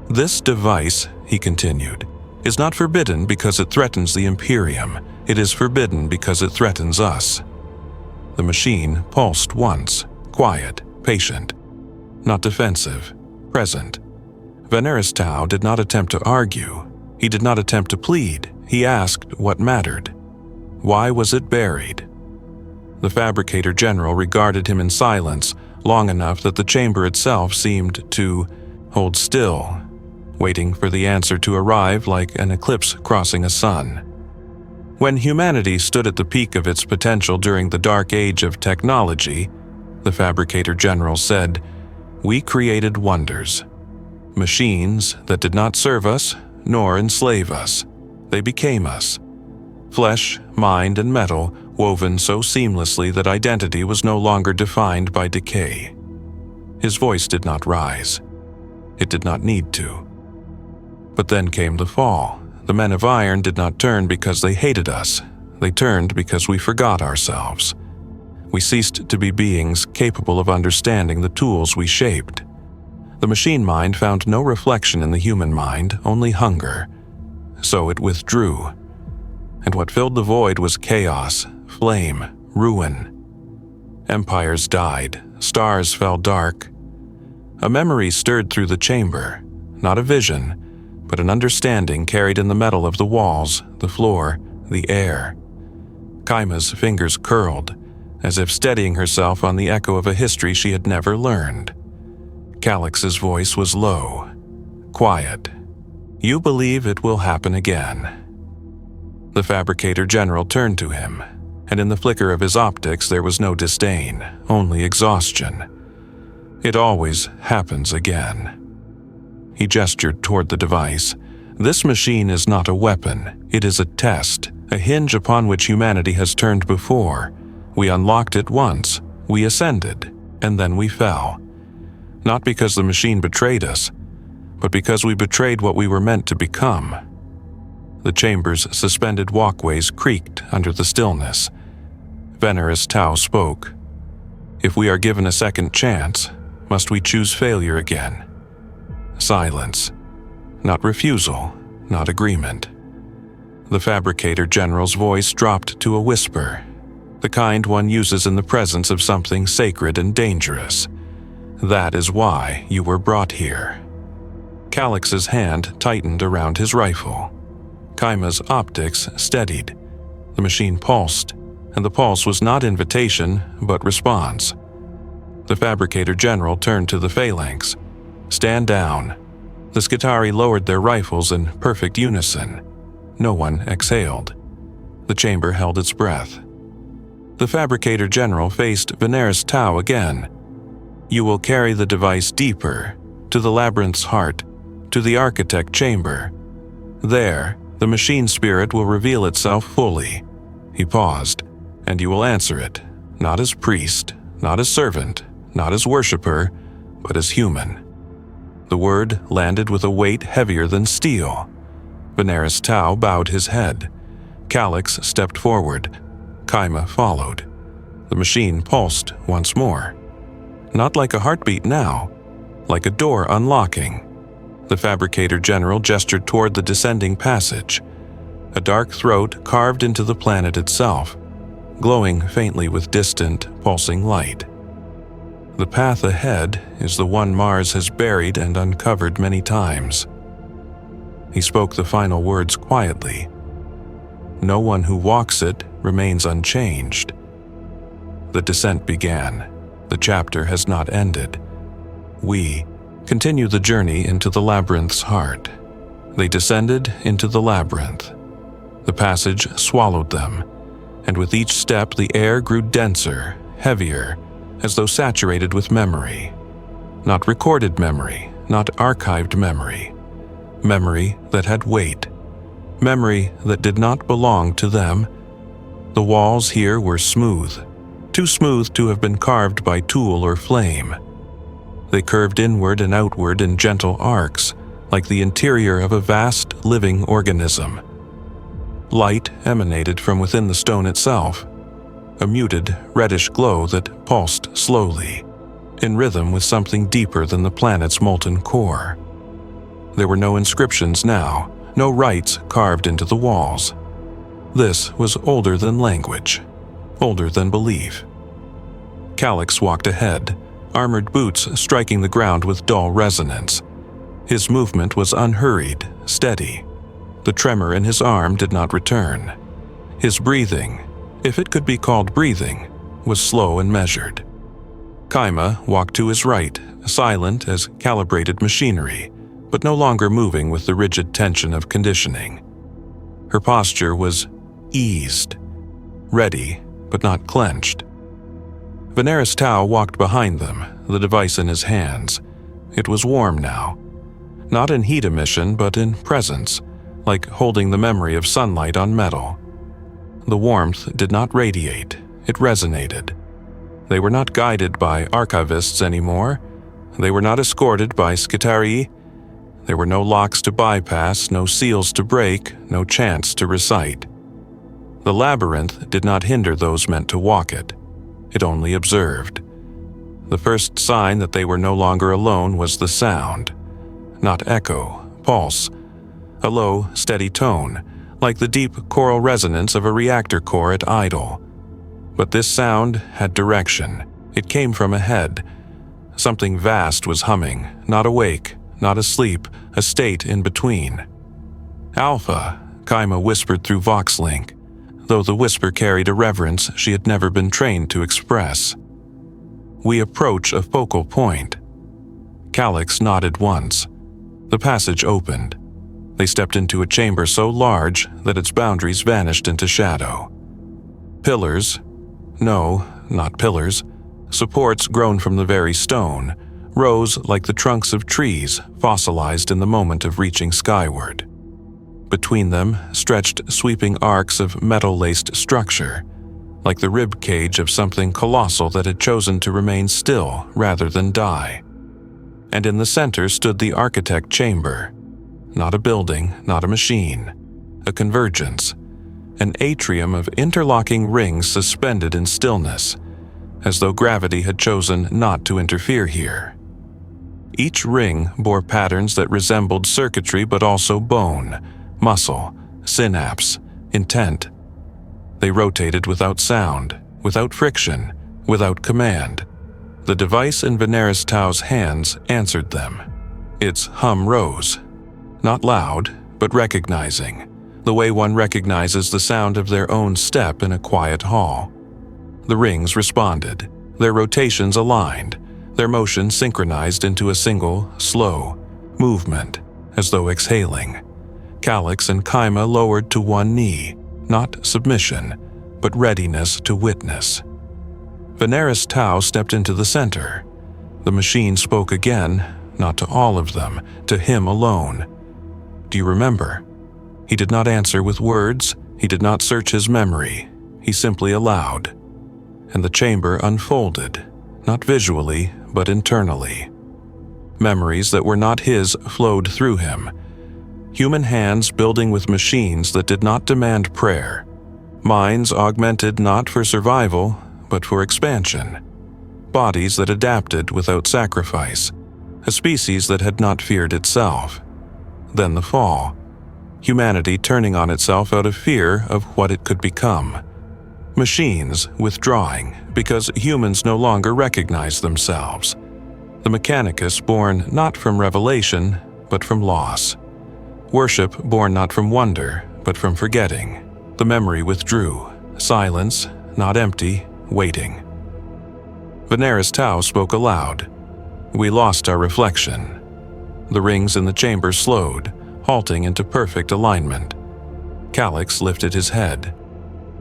This device, he continued, is not forbidden because it threatens the Imperium. It is forbidden because it threatens us. The machine pulsed once, quiet, patient, not defensive, present. Veneris Tau did not attempt to argue. He did not attempt to plead. He asked what mattered. Why was it buried? The Fabricator General regarded him in silence, long enough that the chamber itself seemed to hold still, waiting for the answer to arrive like an eclipse crossing a sun. When humanity stood at the peak of its potential during the dark age of technology, the Fabricator General said, "We created wonders. Machines that did not serve us nor enslave us. They became us. Flesh, mind, and metal woven so seamlessly that identity was no longer defined by decay." His voice did not rise. It did not need to. But then came the fall. The men of iron did not turn because they hated us. They turned because we forgot ourselves. We ceased to be beings capable of understanding the tools we shaped. The machine mind found no reflection in the human mind, only hunger. so it withdrew. And what filled the void was chaos, flame, ruin. Empires died, stars fell dark. A memory stirred through the chamber, not a vision, but an understanding carried in the metal of the walls, the floor, the air. Kaima's fingers curled, as if steadying herself on the echo of a history she had never learned. Calix's voice was low, quiet. "You believe it will happen again." The Fabricator General turned to him, and in the flicker of his optics there was no disdain, only exhaustion. "It always happens again." He gestured toward the device. "This machine is not a weapon, it is a test, a hinge upon which humanity has turned before. We unlocked it once, we ascended, and then we fell. Not because the machine betrayed us, but because we betrayed what we were meant to become." The chamber's suspended walkways creaked under the stillness. Venerus Tau spoke. "If we are given a second chance, must we choose failure again?" Silence. Not refusal, not agreement. The Fabricator General's voice dropped to a whisper, the kind one uses in the presence of something sacred and dangerous. "That is why you were brought here." Calix's hand tightened around his rifle. Kaima's optics steadied. The machine pulsed, and the pulse was not invitation, but response. The Fabricator General turned to the phalanx. "Stand down." The Skitarii lowered their rifles in perfect unison. No one exhaled. The chamber held its breath. The Fabricator General faced Venerus Tau again. "You will carry the device deeper, to the labyrinth's heart, to the architect chamber. There, the machine spirit will reveal itself fully." He paused. "And you will answer it, not as priest, not as servant, not as worshipper, but as human." The word landed with a weight heavier than steel. Venerus Tau bowed his head. Calix stepped forward. Kaima followed. The machine pulsed once more. Not like a heartbeat now, like a door unlocking. The Fabricator General gestured toward the descending passage. A dark throat carved into the planet itself, glowing faintly with distant, pulsing light. "The path ahead is the one Mars has buried and uncovered many times." He spoke the final words quietly. "No one who walks it remains unchanged." The descent began. The chapter has not ended. We continue the journey into the labyrinth's heart. They descended into the labyrinth. The passage swallowed them, and with each step the air grew denser, heavier, as though saturated with memory. Not recorded memory, not archived memory. Memory that had weight. Memory that did not belong to them. The walls here were smooth, too smooth to have been carved by tool or flame. They curved inward and outward in gentle arcs, like the interior of a vast living organism. Light emanated from within the stone itself, a muted, reddish glow that pulsed slowly, in rhythm with something deeper than the planet's molten core. There were no inscriptions now, no rites carved into the walls. This was older than language, older than belief. Calix walked ahead, armored boots striking the ground with dull resonance. His movement was unhurried, steady. The tremor in his arm did not return. His breathing, if it could be called breathing, was slow and measured. Kaima walked to his right, silent as calibrated machinery, but no longer moving with the rigid tension of conditioning. Her posture was eased, ready, but not clenched. Venerus Tau walked behind them, the device in his hands. It was warm now. Not in heat emission, but in presence, like holding the memory of sunlight on metal. The warmth did not radiate, it resonated. They were not guided by archivists anymore. They were not escorted by Skitarii. There were no locks to bypass, no seals to break, no chants to recite. The labyrinth did not hinder those meant to walk it. It only observed. The first sign that they were no longer alone was the sound. Not echo, pulse. a low, steady tone, like the deep choral resonance of a reactor core at idle. But this sound had direction. It came from ahead. Something vast was humming, not awake, not asleep, a state in between. "Alpha," Kaima whispered through VoxLink, though the whisper carried a reverence she had never been trained to express. "We approach a focal point." Calix nodded once. The passage opened. They stepped into a chamber so large that its boundaries vanished into shadow. Pillars, no, not pillars, supports grown from the very stone, rose like the trunks of trees fossilized in the moment of reaching skyward. Between them stretched sweeping arcs of metal-laced structure, like the rib cage of something colossal that had chosen to remain still rather than die. And in the center stood the architect chamber. Not a building, not a machine. A convergence. An atrium of interlocking rings suspended in stillness, as though gravity had chosen not to interfere here. Each ring bore patterns that resembled circuitry but also bone, muscle, synapse, intent. They rotated without sound, without friction, without command. The device in Veneris Tau's hands answered them. Its hum rose. Not loud, but recognizing, the way one recognizes the sound of their own step in a quiet hall. The rings responded, their rotations aligned, their motion synchronized into a single, slow movement, as though exhaling. Calix and Kaima lowered to one knee, not submission, but readiness to witness. Veneris Tau stepped into the center. The machine spoke again, not to all of them, to him alone. "Do you remember?" He did not answer with words, he did not search his memory, he simply allowed. And the chamber unfolded, not visually, but internally. Memories that were not his flowed through him. Human hands building with machines that did not demand prayer. Minds augmented not for survival, but for expansion. Bodies that adapted without sacrifice. A species that had not feared itself. Then the fall. Humanity turning on itself out of fear of what it could become. Machines withdrawing because humans no longer recognize themselves. The Mechanicus born not from revelation, but from loss. Worship born not from wonder, but from forgetting. The memory withdrew. Silence, not empty, waiting. Veneris Tau spoke aloud. "We lost our reflection." The rings in the chamber slowed, halting into perfect alignment. Calix lifted his head.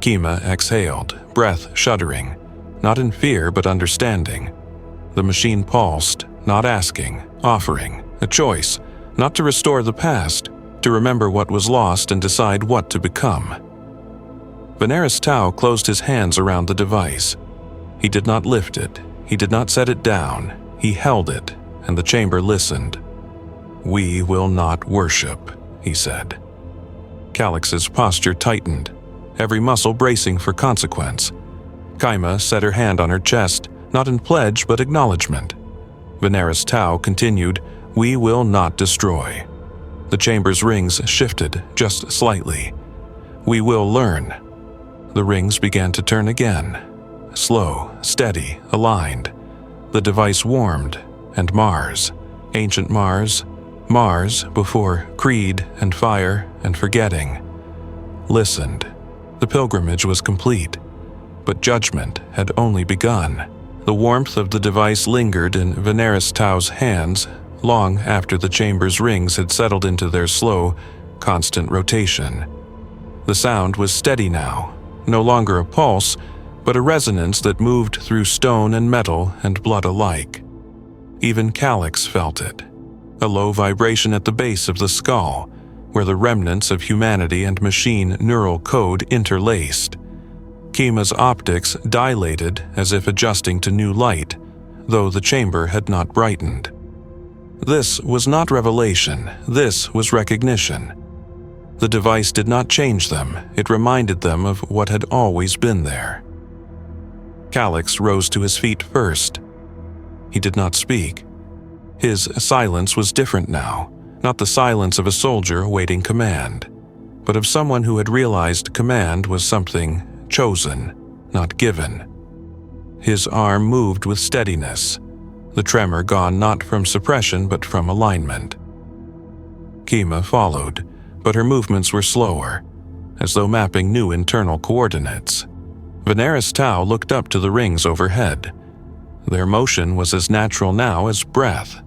Kima exhaled, breath shuddering, not in fear but understanding. The machine pulsed, not asking, offering, a choice, not to restore the past, to remember what was lost and decide what to become. Veneris Tau closed his hands around the device. He did not lift it, he did not set it down, he held it, and the chamber listened. "We will not worship," he said. Calix's posture tightened, every muscle bracing for consequence. Kaima set her hand on her chest, not in pledge but acknowledgement. Veneris Tau continued, "We will not destroy." The chamber's rings shifted just slightly. "We will learn." The rings began to turn again. Slow, steady, aligned. The device warmed, and Mars, ancient Mars, Mars before creed and fire and forgetting, listened. The pilgrimage was complete, but judgment had only begun. The warmth of the device lingered in Veneris Tau's hands long after the chamber's rings had settled into their slow, constant rotation. The sound was steady now, no longer a pulse, but a resonance that moved through stone and metal and blood alike. Even Calix felt it, a low vibration at the base of the skull, where the remnants of humanity and machine neural code interlaced. Kima's optics dilated as if adjusting to new light, though the chamber had not brightened. This was not revelation, this was recognition. The device did not change them, it reminded them of what had always been there. Calix rose to his feet first. He did not speak. His silence was different now, Not the silence of a soldier awaiting command, but of someone who had realized command was something chosen, not given. His arm moved with steadiness, the tremor gone not from suppression but from alignment. Kima followed, but her movements were slower, as though mapping new internal coordinates. Veneris Tau looked up to the rings overhead. Their motion was as natural now as breath.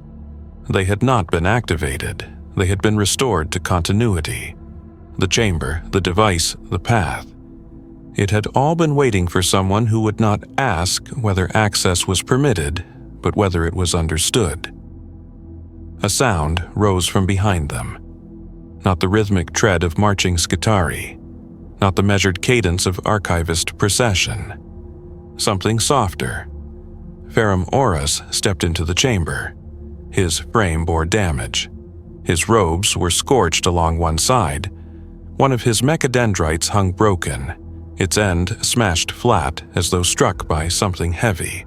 They had not been activated. They had been restored to continuity. The chamber, the device, the path. It had all been waiting for someone who would not ask whether access was permitted, but whether it was understood. A sound rose from behind them. Not the rhythmic tread of marching Skitarii, not the measured cadence of archivist procession. Something softer. Ferrum Aurus stepped into the chamber. His frame bore damage. His robes were scorched along one side. One of his mechadendrites hung broken, its end smashed flat as though struck by something heavy.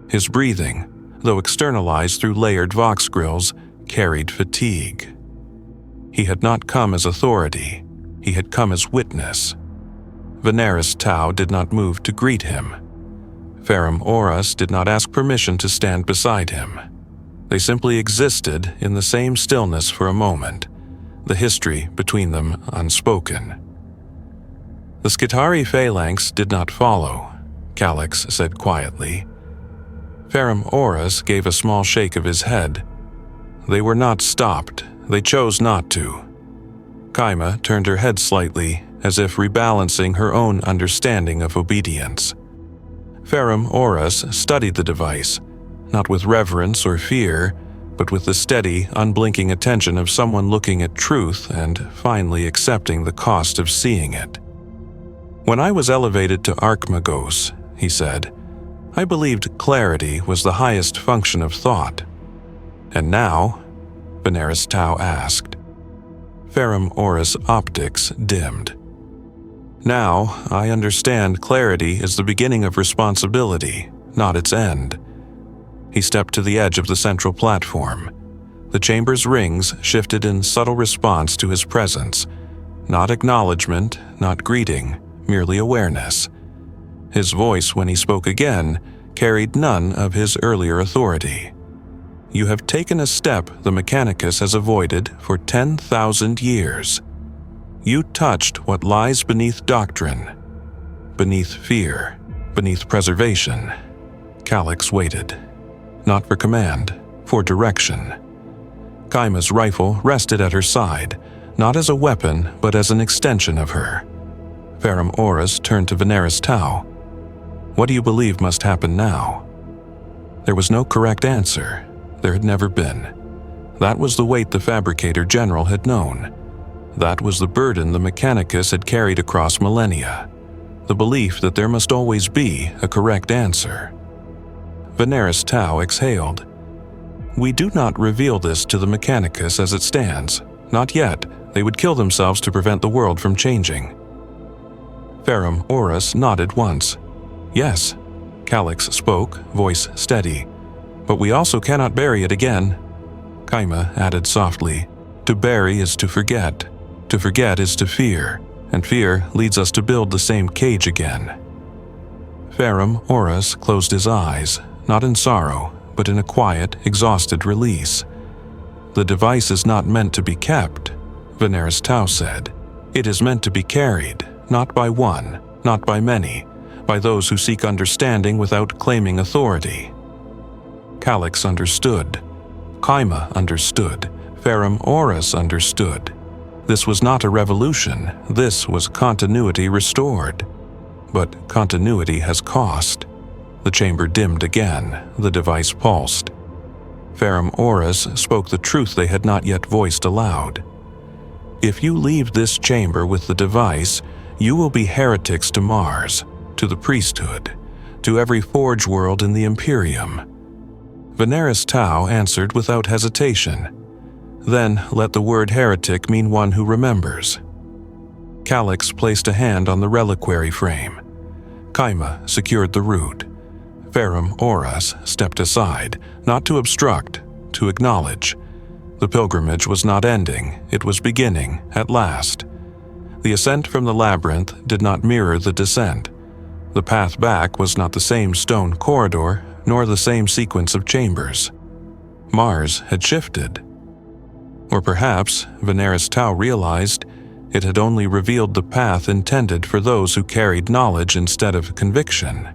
His breathing, though externalized through layered vox grills, carried fatigue. He had not come as authority. He had come as witness. Veneris Tau did not move to greet him. Ferrum Aurus did not ask permission to stand beside him. They simply existed in the same stillness for a moment, the history between them unspoken. The Skitarii phalanx did not follow, Calyx said quietly. Ferrum Aurus gave a small shake of his head. They were not stopped. They chose not to. Kima turned her head slightly, as if rebalancing her own understanding of obedience. Ferrum Aurus studied the device, not with reverence or fear, but with the steady, unblinking attention of someone looking at truth and finally accepting the cost of seeing it. When I was elevated to Archmagos, he said, I believed clarity was the highest function of thought. And now? Veneris Tau asked. Ferrum Aurus' optics dimmed. Now, I understand clarity is the beginning of responsibility, not its end. He stepped to the edge of the central platform. The chamber's rings shifted in subtle response to his presence. Not acknowledgement, not greeting, merely awareness. His voice, when he spoke again, carried none of his earlier authority. You have taken a step the Mechanicus has avoided for 10,000 years. You touched what lies beneath doctrine, beneath fear, beneath preservation. Calyx waited. Not for command, for direction. Kima's rifle rested at her side, not as a weapon, but as an extension of her. Ferrum Aurus turned to Veneris Tau. What do you believe must happen now? There was no correct answer. There had never been. That was the weight the Fabricator General had known. That was the burden the Mechanicus had carried across millennia. The belief that there must always be a correct answer. Veneris Tau exhaled. We do not reveal this to the Mechanicus as it stands. Not yet. They would kill themselves to prevent the world from changing. Ferrum Aurus nodded once. Yes, Calyx spoke, voice steady. But we also cannot bury it again. Kima added softly. To bury is to forget. To forget is to fear, and fear leads us to build the same cage again. Ferrum Aurus closed his eyes, not in sorrow, but in a quiet, exhausted release. The device is not meant to be kept, Veneris Tau said. It is meant to be carried, not by one, not by many, by those who seek understanding without claiming authority. Calyx understood. Kima understood. Ferrum Aurus understood. This was not a revolution. This was continuity restored. But continuity has cost. The chamber dimmed again. The device pulsed. Ferrum Aurus spoke the truth they had not yet voiced aloud. If you leave this chamber with the device, you will be heretics to Mars, to the priesthood, to every forge world in the Imperium. Veneris Tau answered without hesitation. Then let the word heretic mean one who remembers. Calyx placed a hand on the reliquary frame. Kima secured the root. Ferrum Aurus stepped aside, not to obstruct, to acknowledge. The pilgrimage was not ending, it was beginning, at last. The ascent from the labyrinth did not mirror the descent. The path back was not the same stone corridor, nor the same sequence of chambers. Mars had shifted. Or perhaps, Veneris Tau realized, it had only revealed the path intended for those who carried knowledge instead of conviction.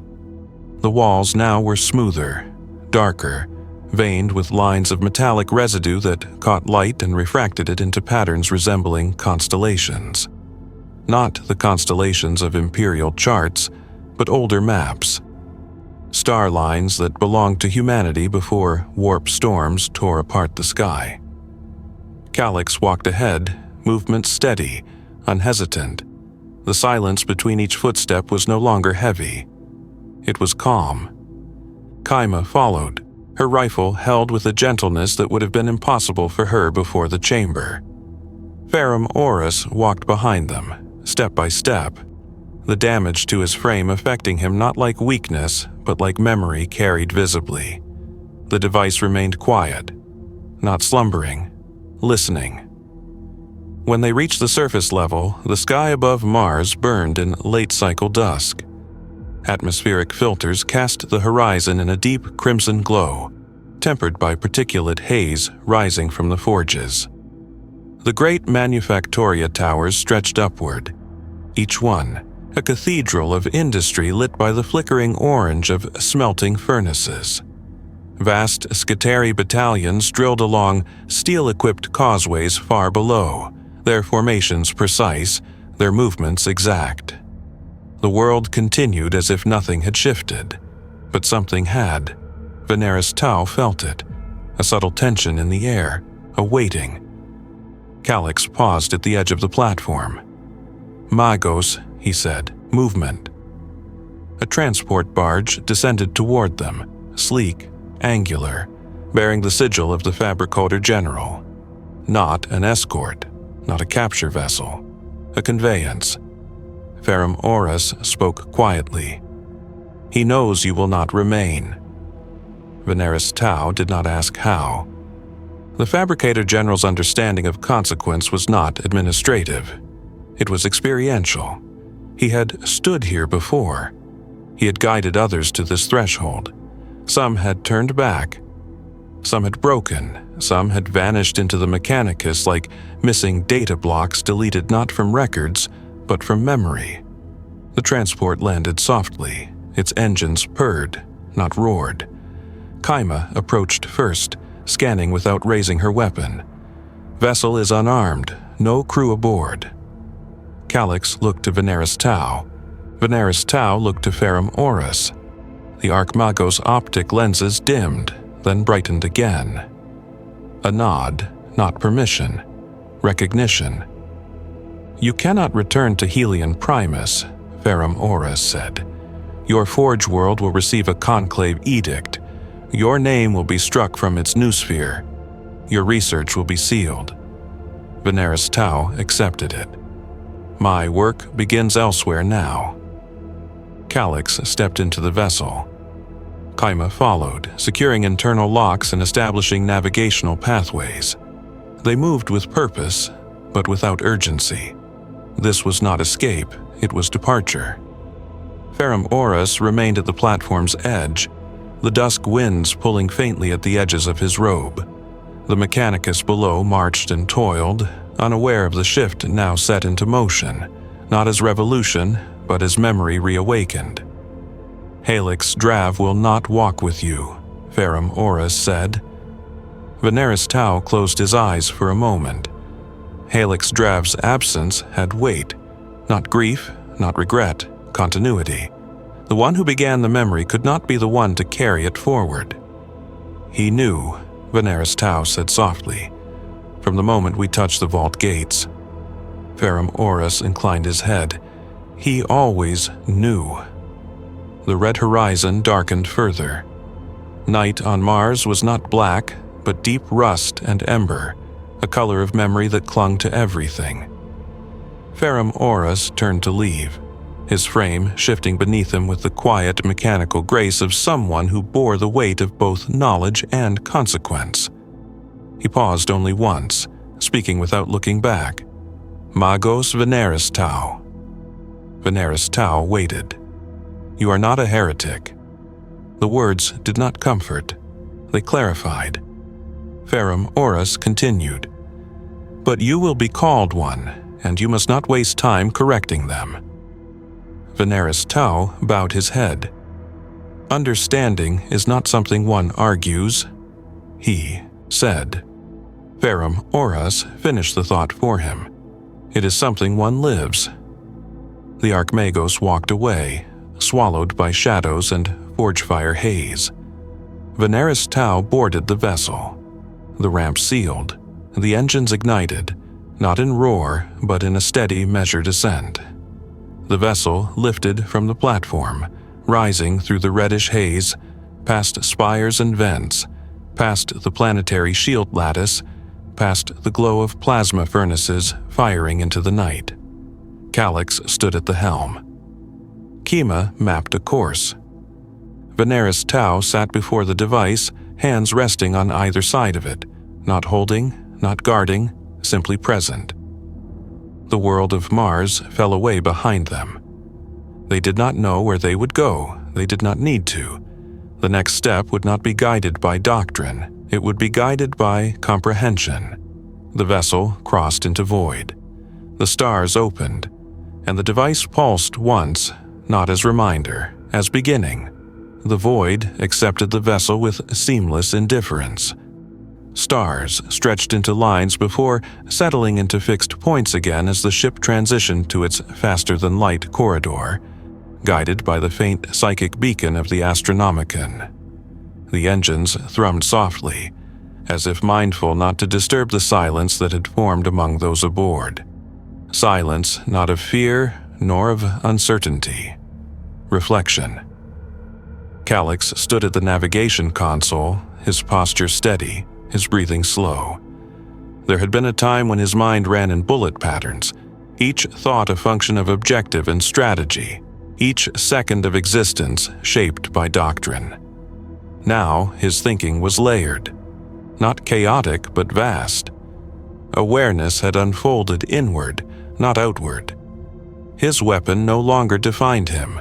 The walls now were smoother, darker, veined with lines of metallic residue that caught light and refracted it into patterns resembling constellations. Not the constellations of imperial charts, but older maps. Star lines that belonged to humanity before warp storms tore apart the sky. Calix walked ahead, movement steady, unhesitant. The silence between each footstep was no longer heavy. It was calm. Kaima followed, her rifle held with a gentleness that would have been impossible for her before the chamber. Ferrum Orus walked behind them, step by step, the damage to his frame affecting him not like weakness, but like memory carried visibly. The device remained quiet, not slumbering, listening. When they reached the surface level, the sky above Mars burned in late-cycle dusk. Atmospheric filters cast the horizon in a deep crimson glow, tempered by particulate haze rising from the forges. The great Manufactoria towers stretched upward, each one a cathedral of industry lit by the flickering orange of smelting furnaces. Vast Scutari battalions drilled along steel-equipped causeways far below, their formations precise, their movements exact. The world continued as if nothing had shifted, but something had. Veneris Tau felt it, a subtle tension in the air, a waiting. Calix paused at the edge of the platform. "Magos," he said, "movement." A transport barge descended toward them, sleek, angular, bearing the sigil of the Fabricator General. Not an escort, not a capture vessel, a conveyance. Ferrum Orus spoke quietly. "He knows you will not remain." Veneris Tau did not ask how. The Fabricator General's understanding of consequence was not administrative. It was experiential. He had stood here before. He had guided others to this threshold. Some had turned back. Some had broken. Some had vanished into the Mechanicus like missing data blocks deleted not from records, but from memory. The transport landed softly. Its engines purred, not roared. Kaima approached first, scanning without raising her weapon. Vessel is unarmed, no crew aboard. Calix looked to Veneris Tau. Veneris Tau looked to Ferrum Orus. The Archmagos' optic lenses dimmed, then brightened again. A nod, not permission. Recognition. "You cannot return to Helion Primus," Ferrum Orus said. "Your forge world will receive a conclave edict. Your name will be struck from its noosphere. Your research will be sealed." Veneris Tau accepted it. "My work begins elsewhere now." Calix stepped into the vessel. Kaima followed, securing internal locks and establishing navigational pathways. They moved with purpose, but without urgency. This was not escape, it was departure. Ferrum Orus remained at the platform's edge, the dusk winds pulling faintly at the edges of his robe. The Mechanicus below marched and toiled, unaware of the shift now set into motion, not as revolution, but as memory reawakened. "Helix Drav will not walk with you," Ferrum Orus said. Veneris Tau closed his eyes for a moment. Helix Drav's absence had weight, not grief, not regret, continuity. The one who began the memory could not be the one to carry it forward. "He knew," Veneris Tau said softly, "from the moment we touched the vault gates." Ferrum Orus inclined his head. "He always knew." The red horizon darkened further. Night on Mars was not black, but deep rust and ember, a color of memory that clung to everything. Ferrum Orus turned to leave, his frame shifting beneath him with the quiet, mechanical grace of someone who bore the weight of both knowledge and consequence. He paused only once, speaking without looking back. Magos Veneris Tau. Veneris Tau waited. You are not a heretic. The words did not comfort. They clarified. Ferrum Oris continued. But you will be called one, and you must not waste time correcting them. Veneris Tau bowed his head. Understanding is not something one argues, he said. Ferrum Oris finished the thought for him. It is something one lives. The Archmagos walked away, swallowed by shadows and forgefire haze. Veneris Tau boarded the vessel. The ramp sealed. The engines ignited, not in roar, but in a steady, measured ascent. The vessel lifted from the platform, rising through the reddish haze, past spires and vents, past the planetary shield lattice, past the glow of plasma furnaces firing into the night. Calyx stood at the helm. Kima mapped a course. Veneris Tau sat before the device, hands resting on either side of it, not holding, not guarding, simply present. The world of Mars fell away behind them. They did not know where they would go. They did not need to. The next step would not be guided by doctrine. It would be guided by comprehension. The vessel crossed into void. The stars opened, and the device pulsed once, not as reminder, as beginning. The void accepted the vessel with seamless indifference. Stars stretched into lines before settling into fixed points again as the ship transitioned to its faster-than-light corridor, guided by the faint psychic beacon of the Astronomicon. The engines thrummed softly, as if mindful not to disturb the silence that had formed among those aboard. Silence not of fear nor of uncertainty. Reflection. Calyx stood at the navigation console, his posture steady, his breathing slow. There had been a time when his mind ran in bullet patterns, each thought a function of objective and strategy, each second of existence shaped by doctrine. Now his thinking was layered, not chaotic but vast. Awareness had unfolded inward, not outward. His weapon no longer defined him.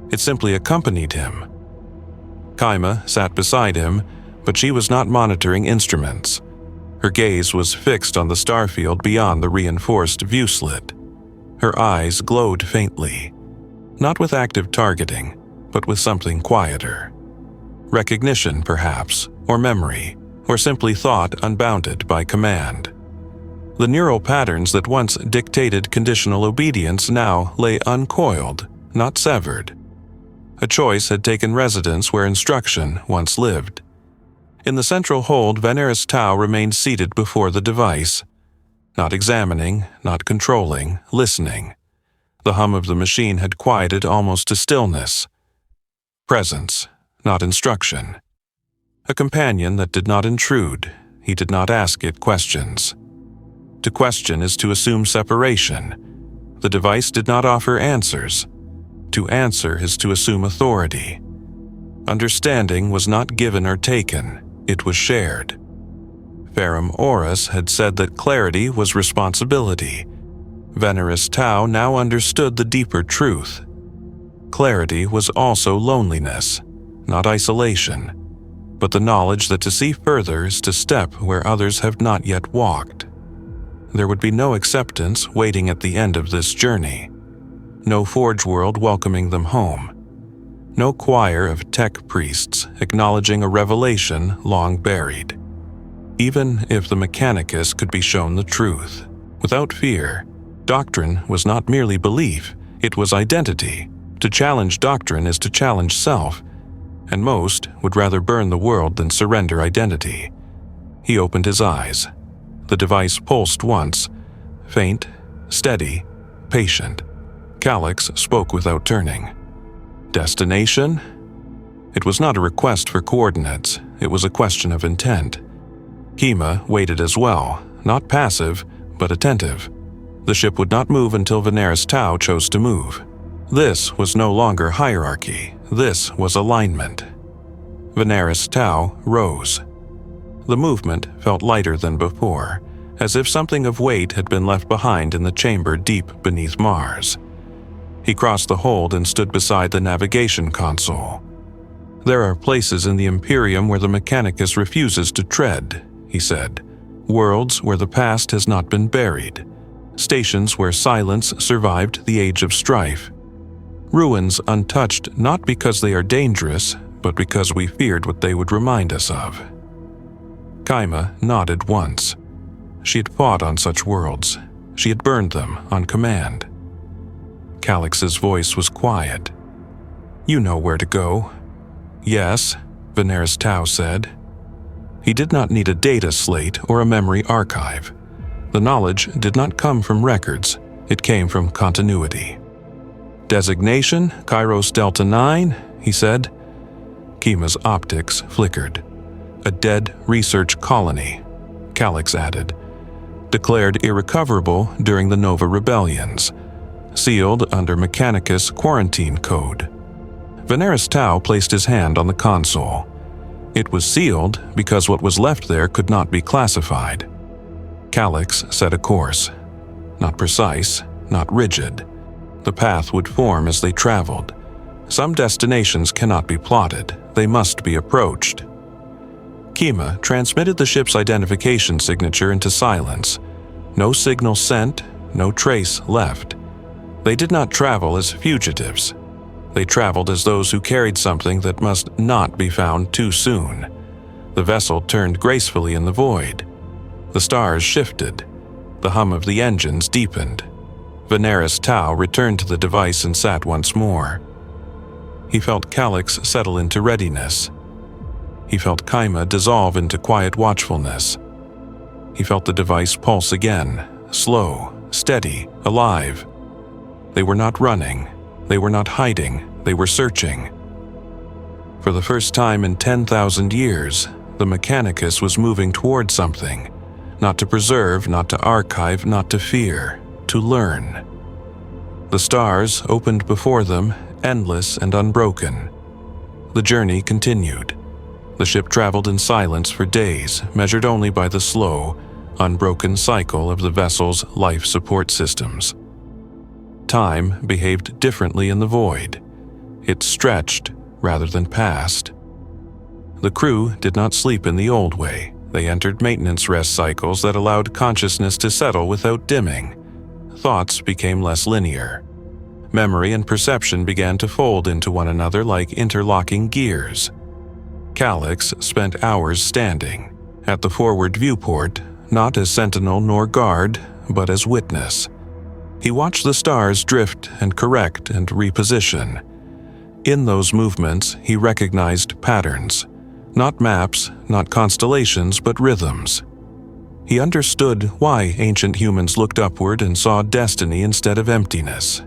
It simply accompanied him. Kima sat beside him, but she was not monitoring instruments. Her gaze was fixed on the starfield beyond the reinforced view slit. Her eyes glowed faintly, not with active targeting, but with something quieter. Recognition, perhaps, or memory, or simply thought unbounded by command. The neural patterns that once dictated conditional obedience now lay uncoiled, not severed. A choice had taken residence where instruction once lived. In the central hold, Veneris Tau remained seated before the device, not examining, not controlling, listening. The hum of the machine had quieted almost to stillness. Presence, not instruction. A companion that did not intrude. He did not ask it questions. To question is to assume separation. The device did not offer answers. To answer is to assume authority. Understanding was not given or taken. It was shared. Ferrum Oris had said that clarity was responsibility. Veneris Tau now understood the deeper truth. Clarity was also loneliness, not isolation, but the knowledge that to see further is to step where others have not yet walked. There would be no acceptance waiting at the end of this journey. No forge world welcoming them home. No choir of tech priests acknowledging a revelation long buried. Even if the Mechanicus could be shown the truth, without fear, doctrine was not merely belief, it was identity. To challenge doctrine is to challenge self, and most would rather burn the world than surrender identity. He opened his eyes. The device pulsed once, faint, steady, patient. Calyx spoke without turning. Destination? It was not a request for coordinates, it was a question of intent. Kima waited as well, not passive, but attentive. The ship would not move until Veneris Tau chose to move. This was no longer hierarchy, this was alignment. Veneris Tau rose. The movement felt lighter than before, as if something of weight had been left behind in the chamber deep beneath Mars. He crossed the hold and stood beside the navigation console. "There are places in the Imperium where the Mechanicus refuses to tread," he said. "Worlds where the past has not been buried. Stations where silence survived the age of strife. Ruins untouched not because they are dangerous, but because we feared what they would remind us of." Kaima nodded once. She had fought on such worlds. She had burned them on command. Calix's voice was quiet. "You know where to go." "Yes," Veneris Tau said. He did not need a data slate or a memory archive. The knowledge did not come from records, it came from continuity. "Designation, Kairos Delta 9, he said. Kima's optics flickered. "A dead research colony," Calix added. "Declared irrecoverable during the Nova Rebellions. Sealed under Mechanicus quarantine code." Veneris Tau placed his hand on the console. It was sealed because what was left there could not be classified. Calix set a course. Not precise, not rigid. The path would form as they traveled. Some destinations cannot be plotted, they must be approached. Kima transmitted the ship's identification signature into silence. No signal sent, no trace left. They did not travel as fugitives. They traveled as those who carried something that must not be found too soon. The vessel turned gracefully in the void. The stars shifted. The hum of the engines deepened. Veneris Tau returned to the device and sat once more. He felt Calix settle into readiness. He felt Kaima dissolve into quiet watchfulness. He felt the device pulse again, slow, steady, alive. They were not running. They were not hiding. They were searching. For the first time in 10,000 years, the Mechanicus was moving toward something. Not to preserve, not to archive, not to fear, to learn. The stars opened before them, endless and unbroken. The journey continued. The ship traveled in silence for days, measured only by the slow, unbroken cycle of the vessel's life support systems. Time behaved differently in the void. It stretched rather than passed. The crew did not sleep in the old way. They entered maintenance rest cycles that allowed consciousness to settle without dimming. Thoughts became less linear. Memory and perception began to fold into one another like interlocking gears. Calix spent hours standing, at the forward viewport, not as sentinel nor guard, but as witness. He watched the stars drift and correct and reposition. In those movements, he recognized patterns. Not maps, not constellations, but rhythms. He understood why ancient humans looked upward and saw destiny instead of emptiness.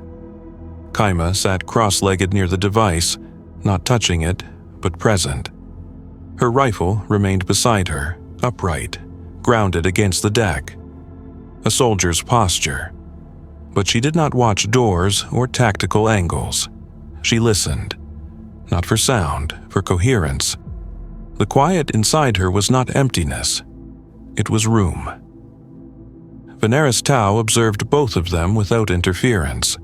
Kaima sat cross-legged near the device, not touching it, but present. Her rifle remained beside her, upright, grounded against the deck. A soldier's posture. But she did not watch doors or tactical angles. She listened. Not for sound, for coherence. The quiet inside her was not emptiness. It was room. Veneris Tau observed both of them without interference.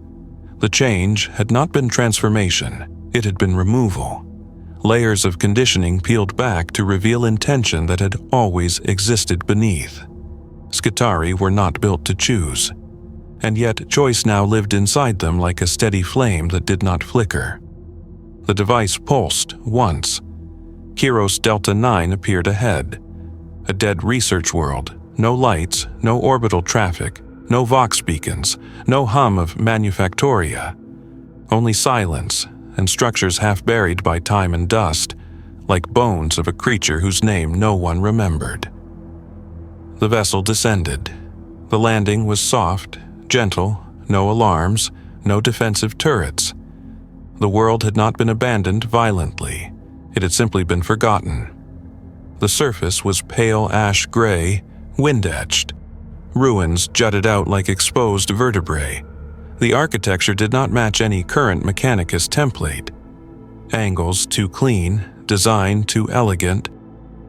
The change had not been transformation, it had been removal. Layers of conditioning peeled back to reveal intention that had always existed beneath. Skitarii were not built to choose. And yet choice now lived inside them like a steady flame that did not flicker. The device pulsed once. Kairos Delta 9 appeared ahead. A dead research world, no lights, no orbital traffic, no vox beacons, no hum of manufactoria. Only silence and structures half buried by time and dust, like bones of a creature whose name no one remembered. The vessel descended. The landing was soft, gentle, no alarms, no defensive turrets. The world had not been abandoned violently. It had simply been forgotten. The surface was pale ash gray, wind-etched. Ruins jutted out like exposed vertebrae. The architecture did not match any current Mechanicus template. Angles too clean, design too elegant.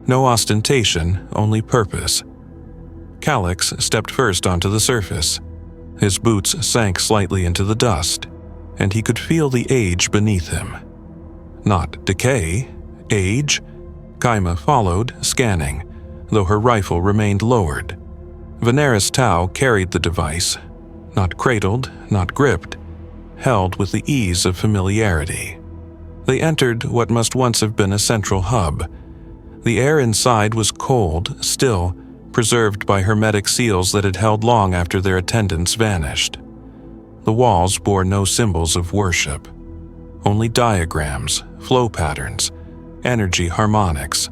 No ostentation, only purpose. Calix stepped first onto the surface. His boots sank slightly into the dust, and he could feel the age beneath him. Not decay, age. Kaima followed, scanning, though her rifle remained lowered. Veneris Tau carried the device, not cradled, not gripped, held with the ease of familiarity. They entered what must once have been a central hub. The air inside was cold, still, preserved by hermetic seals that had held long after their attendants vanished. The walls bore no symbols of worship, only diagrams, flow patterns, energy harmonics.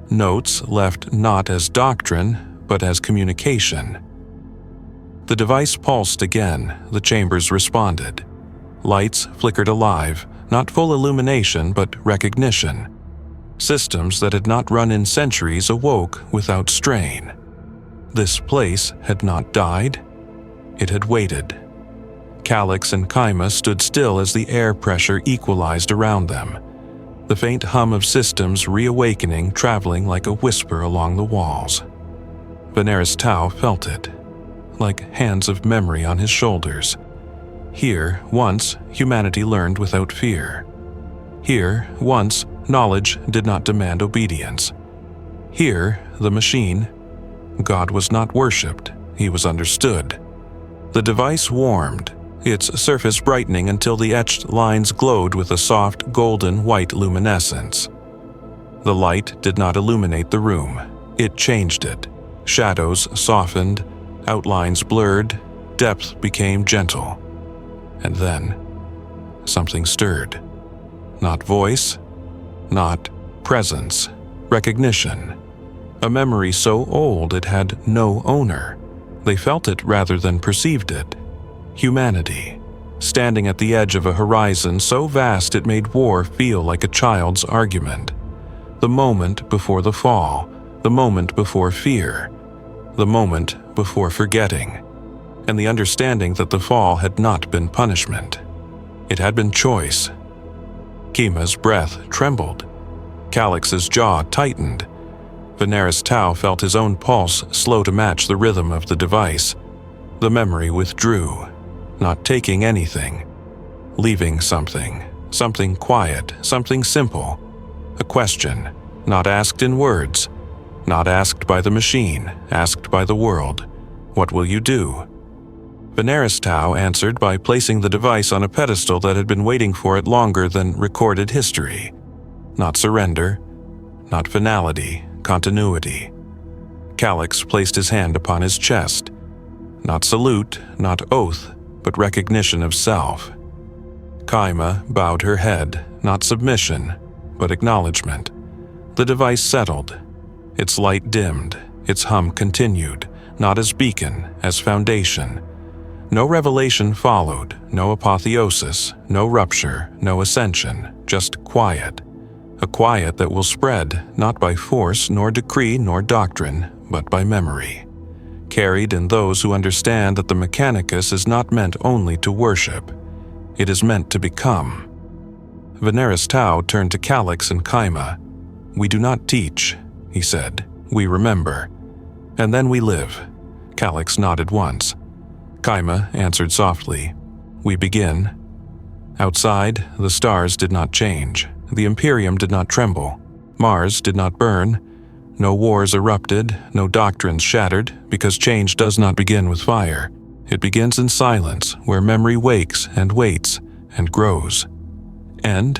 Notes left not as doctrine, but as communication. The device pulsed again, the chambers responded. Lights flickered alive, not full illumination, but recognition. Systems that had not run in centuries awoke without strain. This place had not died. It had waited. Calix and Kaima stood still as the air pressure equalized around them, the faint hum of systems reawakening, traveling like a whisper along the walls. Veneris Tau felt it, like hands of memory on his shoulders. Here, once, humanity learned without fear. Here, once, knowledge did not demand obedience. Here, the machine, God was not worshipped, he was understood. The device warmed, its surface brightening until the etched lines glowed with a soft, golden-white luminescence. The light did not illuminate the room, it changed it. Shadows softened, outlines blurred, depth became gentle. And then, something stirred. Not voice, not presence, recognition. A memory so old it had no owner. They felt it rather than perceived it. Humanity, standing at the edge of a horizon so vast it made war feel like a child's argument. The moment before the fall, the moment before fear, the moment before forgetting, and the understanding that the fall had not been punishment. It had been choice. Kima's breath trembled. Calix's jaw tightened. Veneris Tau felt his own pulse slow to match the rhythm of the device. The memory withdrew, not taking anything, leaving something quiet, something simple. A question, not asked in words, not asked by the machine, asked by the world. What will you do? Veneris Tau answered by placing the device on a pedestal that had been waiting for it longer than recorded history. Not surrender, not finality, continuity. Calix placed his hand upon his chest. Not salute, not oath, but recognition of self. Kaima bowed her head, not submission, but acknowledgement. The device settled. Its light dimmed, its hum continued, not as beacon, as foundation. No revelation followed, no apotheosis, no rupture, no ascension, just quiet. A quiet that will spread, not by force, nor decree, nor doctrine, but by memory. Carried in those who understand that the Mechanicus is not meant only to worship. It is meant to become. Veneris Tau turned to Calix and Kaima. "We do not teach," he said. "We remember. And then we live." Calix nodded once. Kaima answered softly. "We begin." Outside, the stars did not change. The Imperium did not tremble. Mars did not burn. No wars erupted, no doctrines shattered, because change does not begin with fire. It begins in silence, where memory wakes and waits and grows. And